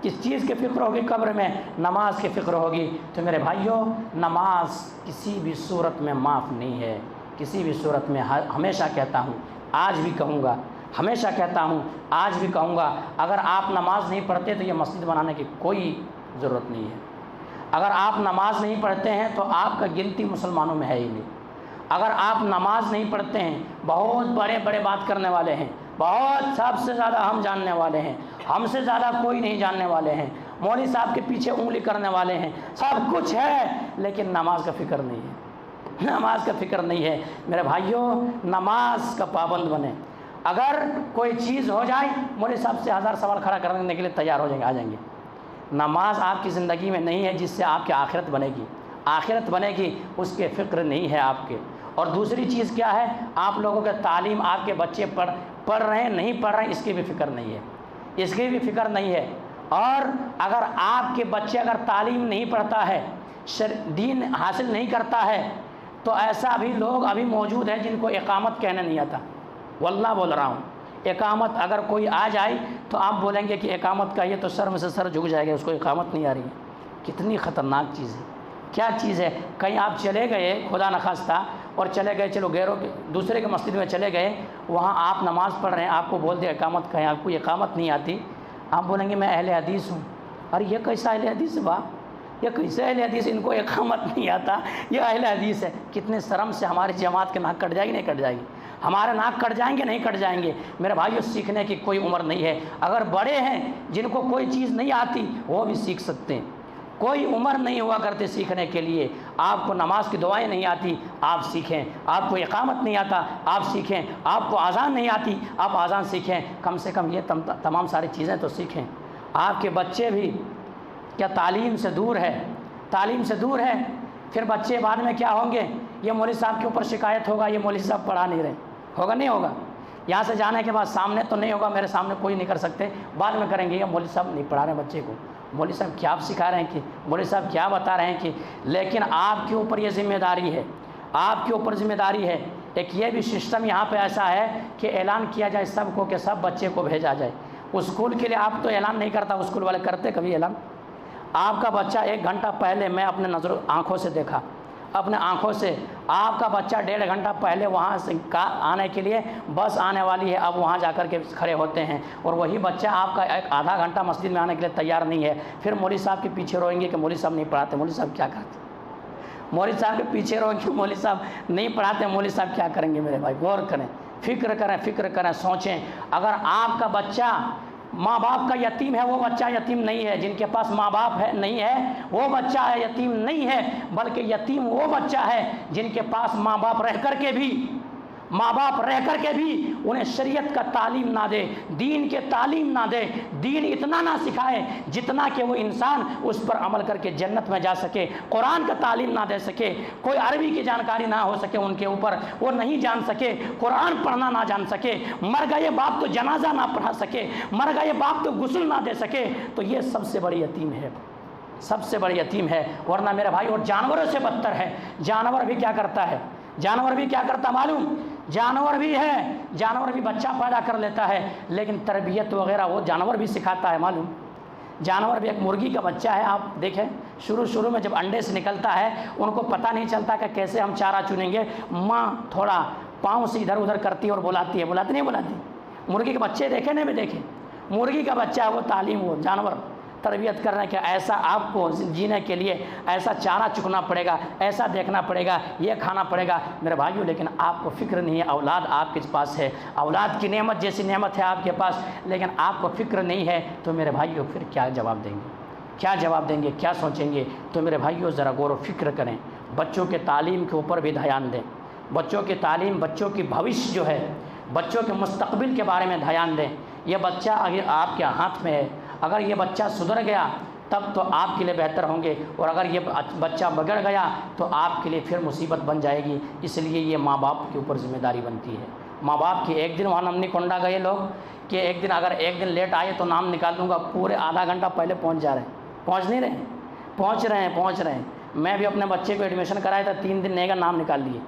کس چیز کی فکر ہوگی قبر میں؟ نماز کی فکر ہوگی. تو میرے بھائیوں، نماز کسی بھی صورت میں معاف نہیں ہے، کسی بھی صورت میں. ہمیشہ کہتا ہوں، آج بھی کہوں گا، ہمیشہ کہتا ہوں، آج بھی کہوں گا، اگر آپ نماز نہیں پڑھتے تو یہ مسجد بنانے کی کوئی ضرورت نہیں ہے. اگر آپ نماز نہیں پڑھتے ہیں تو آپ کا گنتی مسلمانوں میں ہے ہی نہیں. اگر آپ نماز نہیں پڑھتے ہیں، بہت بڑے بڑے بات کرنے والے ہیں، بہت سب سے زیادہ ہم جاننے والے ہیں، ہم سے زیادہ کوئی نہیں جاننے والے ہیں، مولوی صاحب کے پیچھے انگلی کرنے والے ہیں، سب کچھ ہے، لیکن نماز کا فکر نہیں ہے، نماز کا فکر نہیں ہے. میرے بھائیوں، نماز کا پابند بنے. اگر کوئی چیز ہو جائے، مولوی صاحب سے 1000 سوال کھڑا کرنے کے لیے تیار ہو جائیں گے، آ جائیں گے. نماز آپ کی زندگی میں نہیں ہے جس سے آپ کی آخرت بنے گی، آخرت بنے گی، اس کے فکر نہیں ہے آپ کے. اور دوسری چیز کیا ہے؟ آپ لوگوں کے تعلیم، آپ کے بچے پڑھ رہے ہیں نہیں پڑھ رہے ہیں، اس کی بھی فکر نہیں ہے، اس کی بھی فکر نہیں ہے. اور اگر آپ کے بچے اگر تعلیم نہیں پڑھتا ہے، دین حاصل نہیں کرتا ہے، تو ایسا بھی لوگ ابھی موجود ہیں جن کو اقامت کہنے نہیں آتا. واللہ بول رہا ہوں، اقامت اگر کوئی آ جائے تو آپ بولیں گے کہ اقامت کا یہ تو سر میں سے سر جھک جائے گا، اس کو اقامت نہیں آ رہی ہے. کتنی خطرناک چیز ہے، کیا چیز ہے. کہیں آپ چلے گئے خدا نخواستہ اور چلے گئے، چلو غیروں کے دوسرے کے مسجد میں چلے گئے، وہاں آپ نماز پڑھ رہے ہیں، آپ کو بول دے اقامت کہیں، آپ کو اقامت نہیں آتی، آپ بولیں گے میں اہل حدیث ہوں. اور یہ کیسا اہل حدیث ہے باپ، یہ کیسے اہل حدیث، ان کو اقامت نہیں آتا، یہ اہل حدیث ہے. کتنے شرم سے ہماری جماعت کے ناک کٹ جائے گی، نہیں کٹ جائے گی، ہمارے ناک کٹ جائیں گے، نہیں کٹ جائیں گے. میرے بھائیو، سیکھنے کی کوئی عمر نہیں ہے. اگر بڑے ہیں جن کو کوئی چیز نہیں آتی وہ بھی سیکھ سکتے ہیں، کوئی عمر نہیں ہوا کرتے سیکھنے کے لیے. آپ کو نماز کی دعائیں نہیں آتی، آپ سیکھیں. آپ کو اقامت نہیں آتا، آپ سیکھیں. آپ کو اذان نہیں آتی، آپ اذان سیکھیں. کم سے کم یہ تمام ساری چیزیں تو سیکھیں. آپ کے بچے بھی کیا تعلیم سے دور ہے، تعلیم سے دور ہے، پھر بچے بعد میں کیا ہوں گے؟ یہ مولوی صاحب کے اوپر شکایت ہوگا، یہ مولوی صاحب پڑھا نہیں رہے. ہوگا نہیں ہوگا؟ یہاں سے جانے کے بعد سامنے تو نہیں ہوگا، میرے سامنے کوئی نہیں کر سکتے، بعد میں کریں گے یہ مولوی صاحب نہیں پڑھا رہے ہیں بچے کو، مولوی صاحب کیا آپ سکھا رہے ہیں، کہ مولوی صاحب کیا بتا رہے ہیں کہ. لیکن آپ کے اوپر یہ ذمہ داری ہے، آپ کے اوپر ذمہ داری ہے. ایک یہ بھی سسٹم یہاں پہ ایسا ہے کہ اعلان کیا جائے سب کو کہ سب بچے کو بھیجا جائے. اسکول کے لیے آپ تو اعلان نہیں کرتا، اسکول والے کرتے کبھی اعلان؟ آپ کا بچہ 1 گھنٹہ پہلے، میں اپنے آنکھوں سے دیکھا، اپنے آنکھوں سے، آپ کا بچہ 1.5 گھنٹہ پہلے وہاں سے آنے کے لیے بس آنے والی ہے، اب وہاں جا کر کے کھڑے ہوتے ہیں، اور وہی بچہ آپ کا 1/2 گھنٹہ مسجد میں آنے کے لیے تیار نہیں ہے. پھر مولوی صاحب کے پیچھے روئیں گے کہ مولوی صاحب نہیں پڑھاتے. مولوی صاحب کیا کرتے؟ مولوی صاحب کے پیچھے روئیں گے مولوی صاحب نہیں پڑھاتے، مولوی صاحب کیا کریں گے؟ میرے بھائی غور کریں، فکر کریں، سوچیں. اگر آپ کا بچہ ماں باپ کا یتیم ہے، وہ بچہ یتیم نہیں ہے. جن کے پاس ماں باپ ہے نہیں ہے وہ بچہ ہے، یتیم نہیں ہے. بلکہ یتیم وہ بچہ ہے جن کے پاس ماں باپ رہ کر کے بھی انہیں شریعت کا تعلیم نہ دے، دین کے تعلیم نہ دے، دین اتنا نہ سکھائے جتنا کہ وہ انسان اس پر عمل کر کے جنت میں جا سکے. قرآن کا تعلیم نہ دے سکے، کوئی عربی کی جانکاری نہ ہو سکے ان کے اوپر، وہ نہیں جان سکے، قرآن پڑھنا نہ جان سکے، مر گئے باپ تو جنازہ نہ پڑھا سکے، مر گئے باپ تو غسل نہ دے سکے، تو یہ سب سے بڑی یتیم ہے، سب سے بڑی یتیم ہے. ورنہ میرے بھائی، اور جانوروں سے بدتر ہے. جانور بھی کیا کرتا ہے؟ جانور بھی کیا کرتا معلوم؟ جانور بھی ہے، جانور بھی بچہ پیدا کر لیتا ہے، لیکن تربیت وغیرہ وہ جانور بھی سکھاتا ہے معلوم. جانور بھی، ایک مرغی کا بچہ ہے، آپ دیکھیں شروع میں جب انڈے سے نکلتا ہے ان کو پتہ نہیں چلتا کہ کیسے ہم چارہ چنیں گے. ماں تھوڑا پاؤں سے ادھر ادھر کرتی ہے اور بلاتی نہیں بلاتی. مرغی کے بچے دیکھے نہیں بھی دیکھے، مرغی کا بچہ ہے وہ تعلیم، وہ جانور تربیت کرنا کہ ایسا آپ کو جینے کے لیے ایسا چارہ چکنا پڑے گا، ایسا دیکھنا پڑے گا، یہ کھانا پڑے گا میرے بھائیوں، لیکن آپ کو فکر نہیں ہے، اولاد آپ کے پاس ہے، اولاد کی نعمت جیسی نعمت ہے آپ کے پاس، لیکن آپ کو فکر نہیں ہے، تو میرے بھائیوں پھر کیا جواب دیں گے؟ کیا جواب دیں گے؟ کیا سوچیں گے؟ تو میرے بھائیوں ذرا غور و فکر کریں، بچوں کے تعلیم کے اوپر بھی دھیان دیں، بچوں کی تعلیم، بچوں کی بھوش جو ہے، بچوں کے مستقبل کے بارے میں دھیان دیں۔ یہ بچہ اگر آپ کے ہاتھ میں ہے، اگر یہ بچہ سدھر گیا تب تو آپ کے لیے بہتر ہوں گے، اور اگر یہ بچہ بگڑ گیا تو آپ کے لیے پھر مصیبت بن جائے گی۔ اس لیے یہ ماں باپ کے اوپر ذمہ داری بنتی ہے۔ ماں باپ کی ایک دن وہاں نمنی کنڈا گئے لوگ کہ ایک دن اگر ایک دن لیٹ آئے تو نام نکال دوں گا، پورے آدھا گھنٹہ پہلے پہنچ جا رہے ہیں، پہنچ نہیں رہے، پہنچ رہے ہیں۔ میں بھی اپنے بچے کو ایڈمیشن کرایا تھا، 3 دن نہیں کا نام نکال لیے،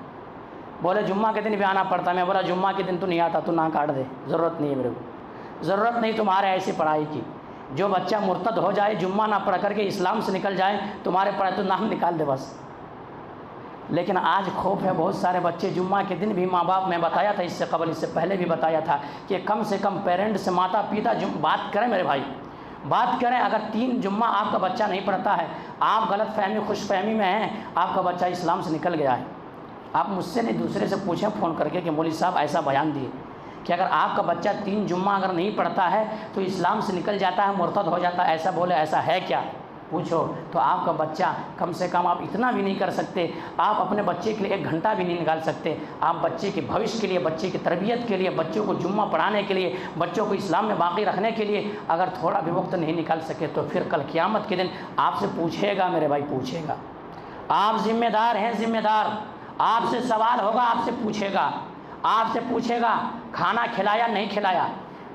بولے جمعہ کے دن بھی آنا پڑتا ہے۔ میں بولا جمعہ کے دن تو نہیں آتا، تو نہ کاٹ دے، ضرورت نہیں ہے میرے کو، ضرورت نہیں تمہارے ایسی پڑھائی کی۔ جو بچہ مرتد ہو جائے، جمعہ نہ پڑھ کر کے اسلام سے نکل جائے، تمہارے پڑھائی تو نام نکال دے بس۔ لیکن آج خوف ہے، بہت سارے بچے جمعہ کے دن بھی ماں باپ، میں بتایا تھا اس سے قبل، اس سے پہلے بھی بتایا تھا کہ کم سے کم پیرنٹ سے، ماتا پتا بات کریں میرے بھائی، بات کریں۔ اگر 3 جمعہ آپ کا بچہ نہیں پڑھتا ہے، آپ غلط فہمی خوش فہمی میں ہیں، آپ کا بچہ اسلام سے نکل گیا ہے، آپ مجھ سے نہیں دوسرے سے پوچھیں فون کر کے کہ مولوی صاحب ایسا بیان دیے کہ اگر آپ کا بچہ 3 جمعہ اگر نہیں پڑھتا ہے تو اسلام سے نکل جاتا ہے، مرتد ہو جاتا ہے، ایسا بولے، ایسا ہے کیا؟ پوچھو تو آپ کا بچہ، کم سے کم آپ اتنا بھی نہیں کر سکتے، آپ اپنے بچے کے لیے 1 گھنٹہ بھی نہیں نکال سکتے، آپ بچے کے بھوش کے لیے، بچے کی تربیت کے لیے، بچوں کو جمعہ پڑھانے کے لیے، بچوں کو اسلام میں باقی رکھنے کے لیے اگر تھوڑا بھی وقت نہیں نکال سکے تو پھر کل قیامت کے دن آپ سے پوچھے گا میرے بھائی، پوچھے گا۔ آپ ذمہ دار ہیں، ذمہ دار، آپ سے سوال ہوگا، آپ سے پوچھے گا کھانا کھلایا نہیں کھلایا،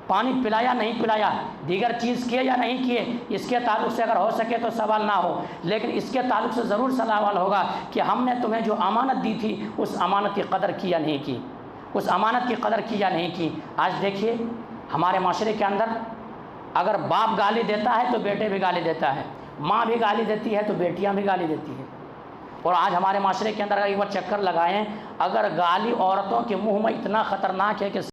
پانی پلایا نہیں پلایا، دیگر چیز کیے یا نہیں کیے۔ اس کے تعلق سے اگر ہو سکے تو سوال نہ ہو، لیکن اس کے تعلق سے ضرور سوال ہوگا کہ ہم نے تمہیں جو امانت دی تھی اس امانت کی قدر کی یا نہیں کی، اس امانت کی قدر کی یا نہیں کی۔ آج دیکھیے ہمارے معاشرے کے اندر اگر باپ گالی دیتا ہے تو بیٹے بھی گالی دیتا ہے، ماں بھی گالی دیتی ہے تو بیٹیاں بھی گالی دیتی ہیں۔ اور آج ہمارے معاشرے کے اندر ایک بار چکر لگائیں، اگر گالی عورتوں کے منہ میں اتنا خطرناک ہے کہ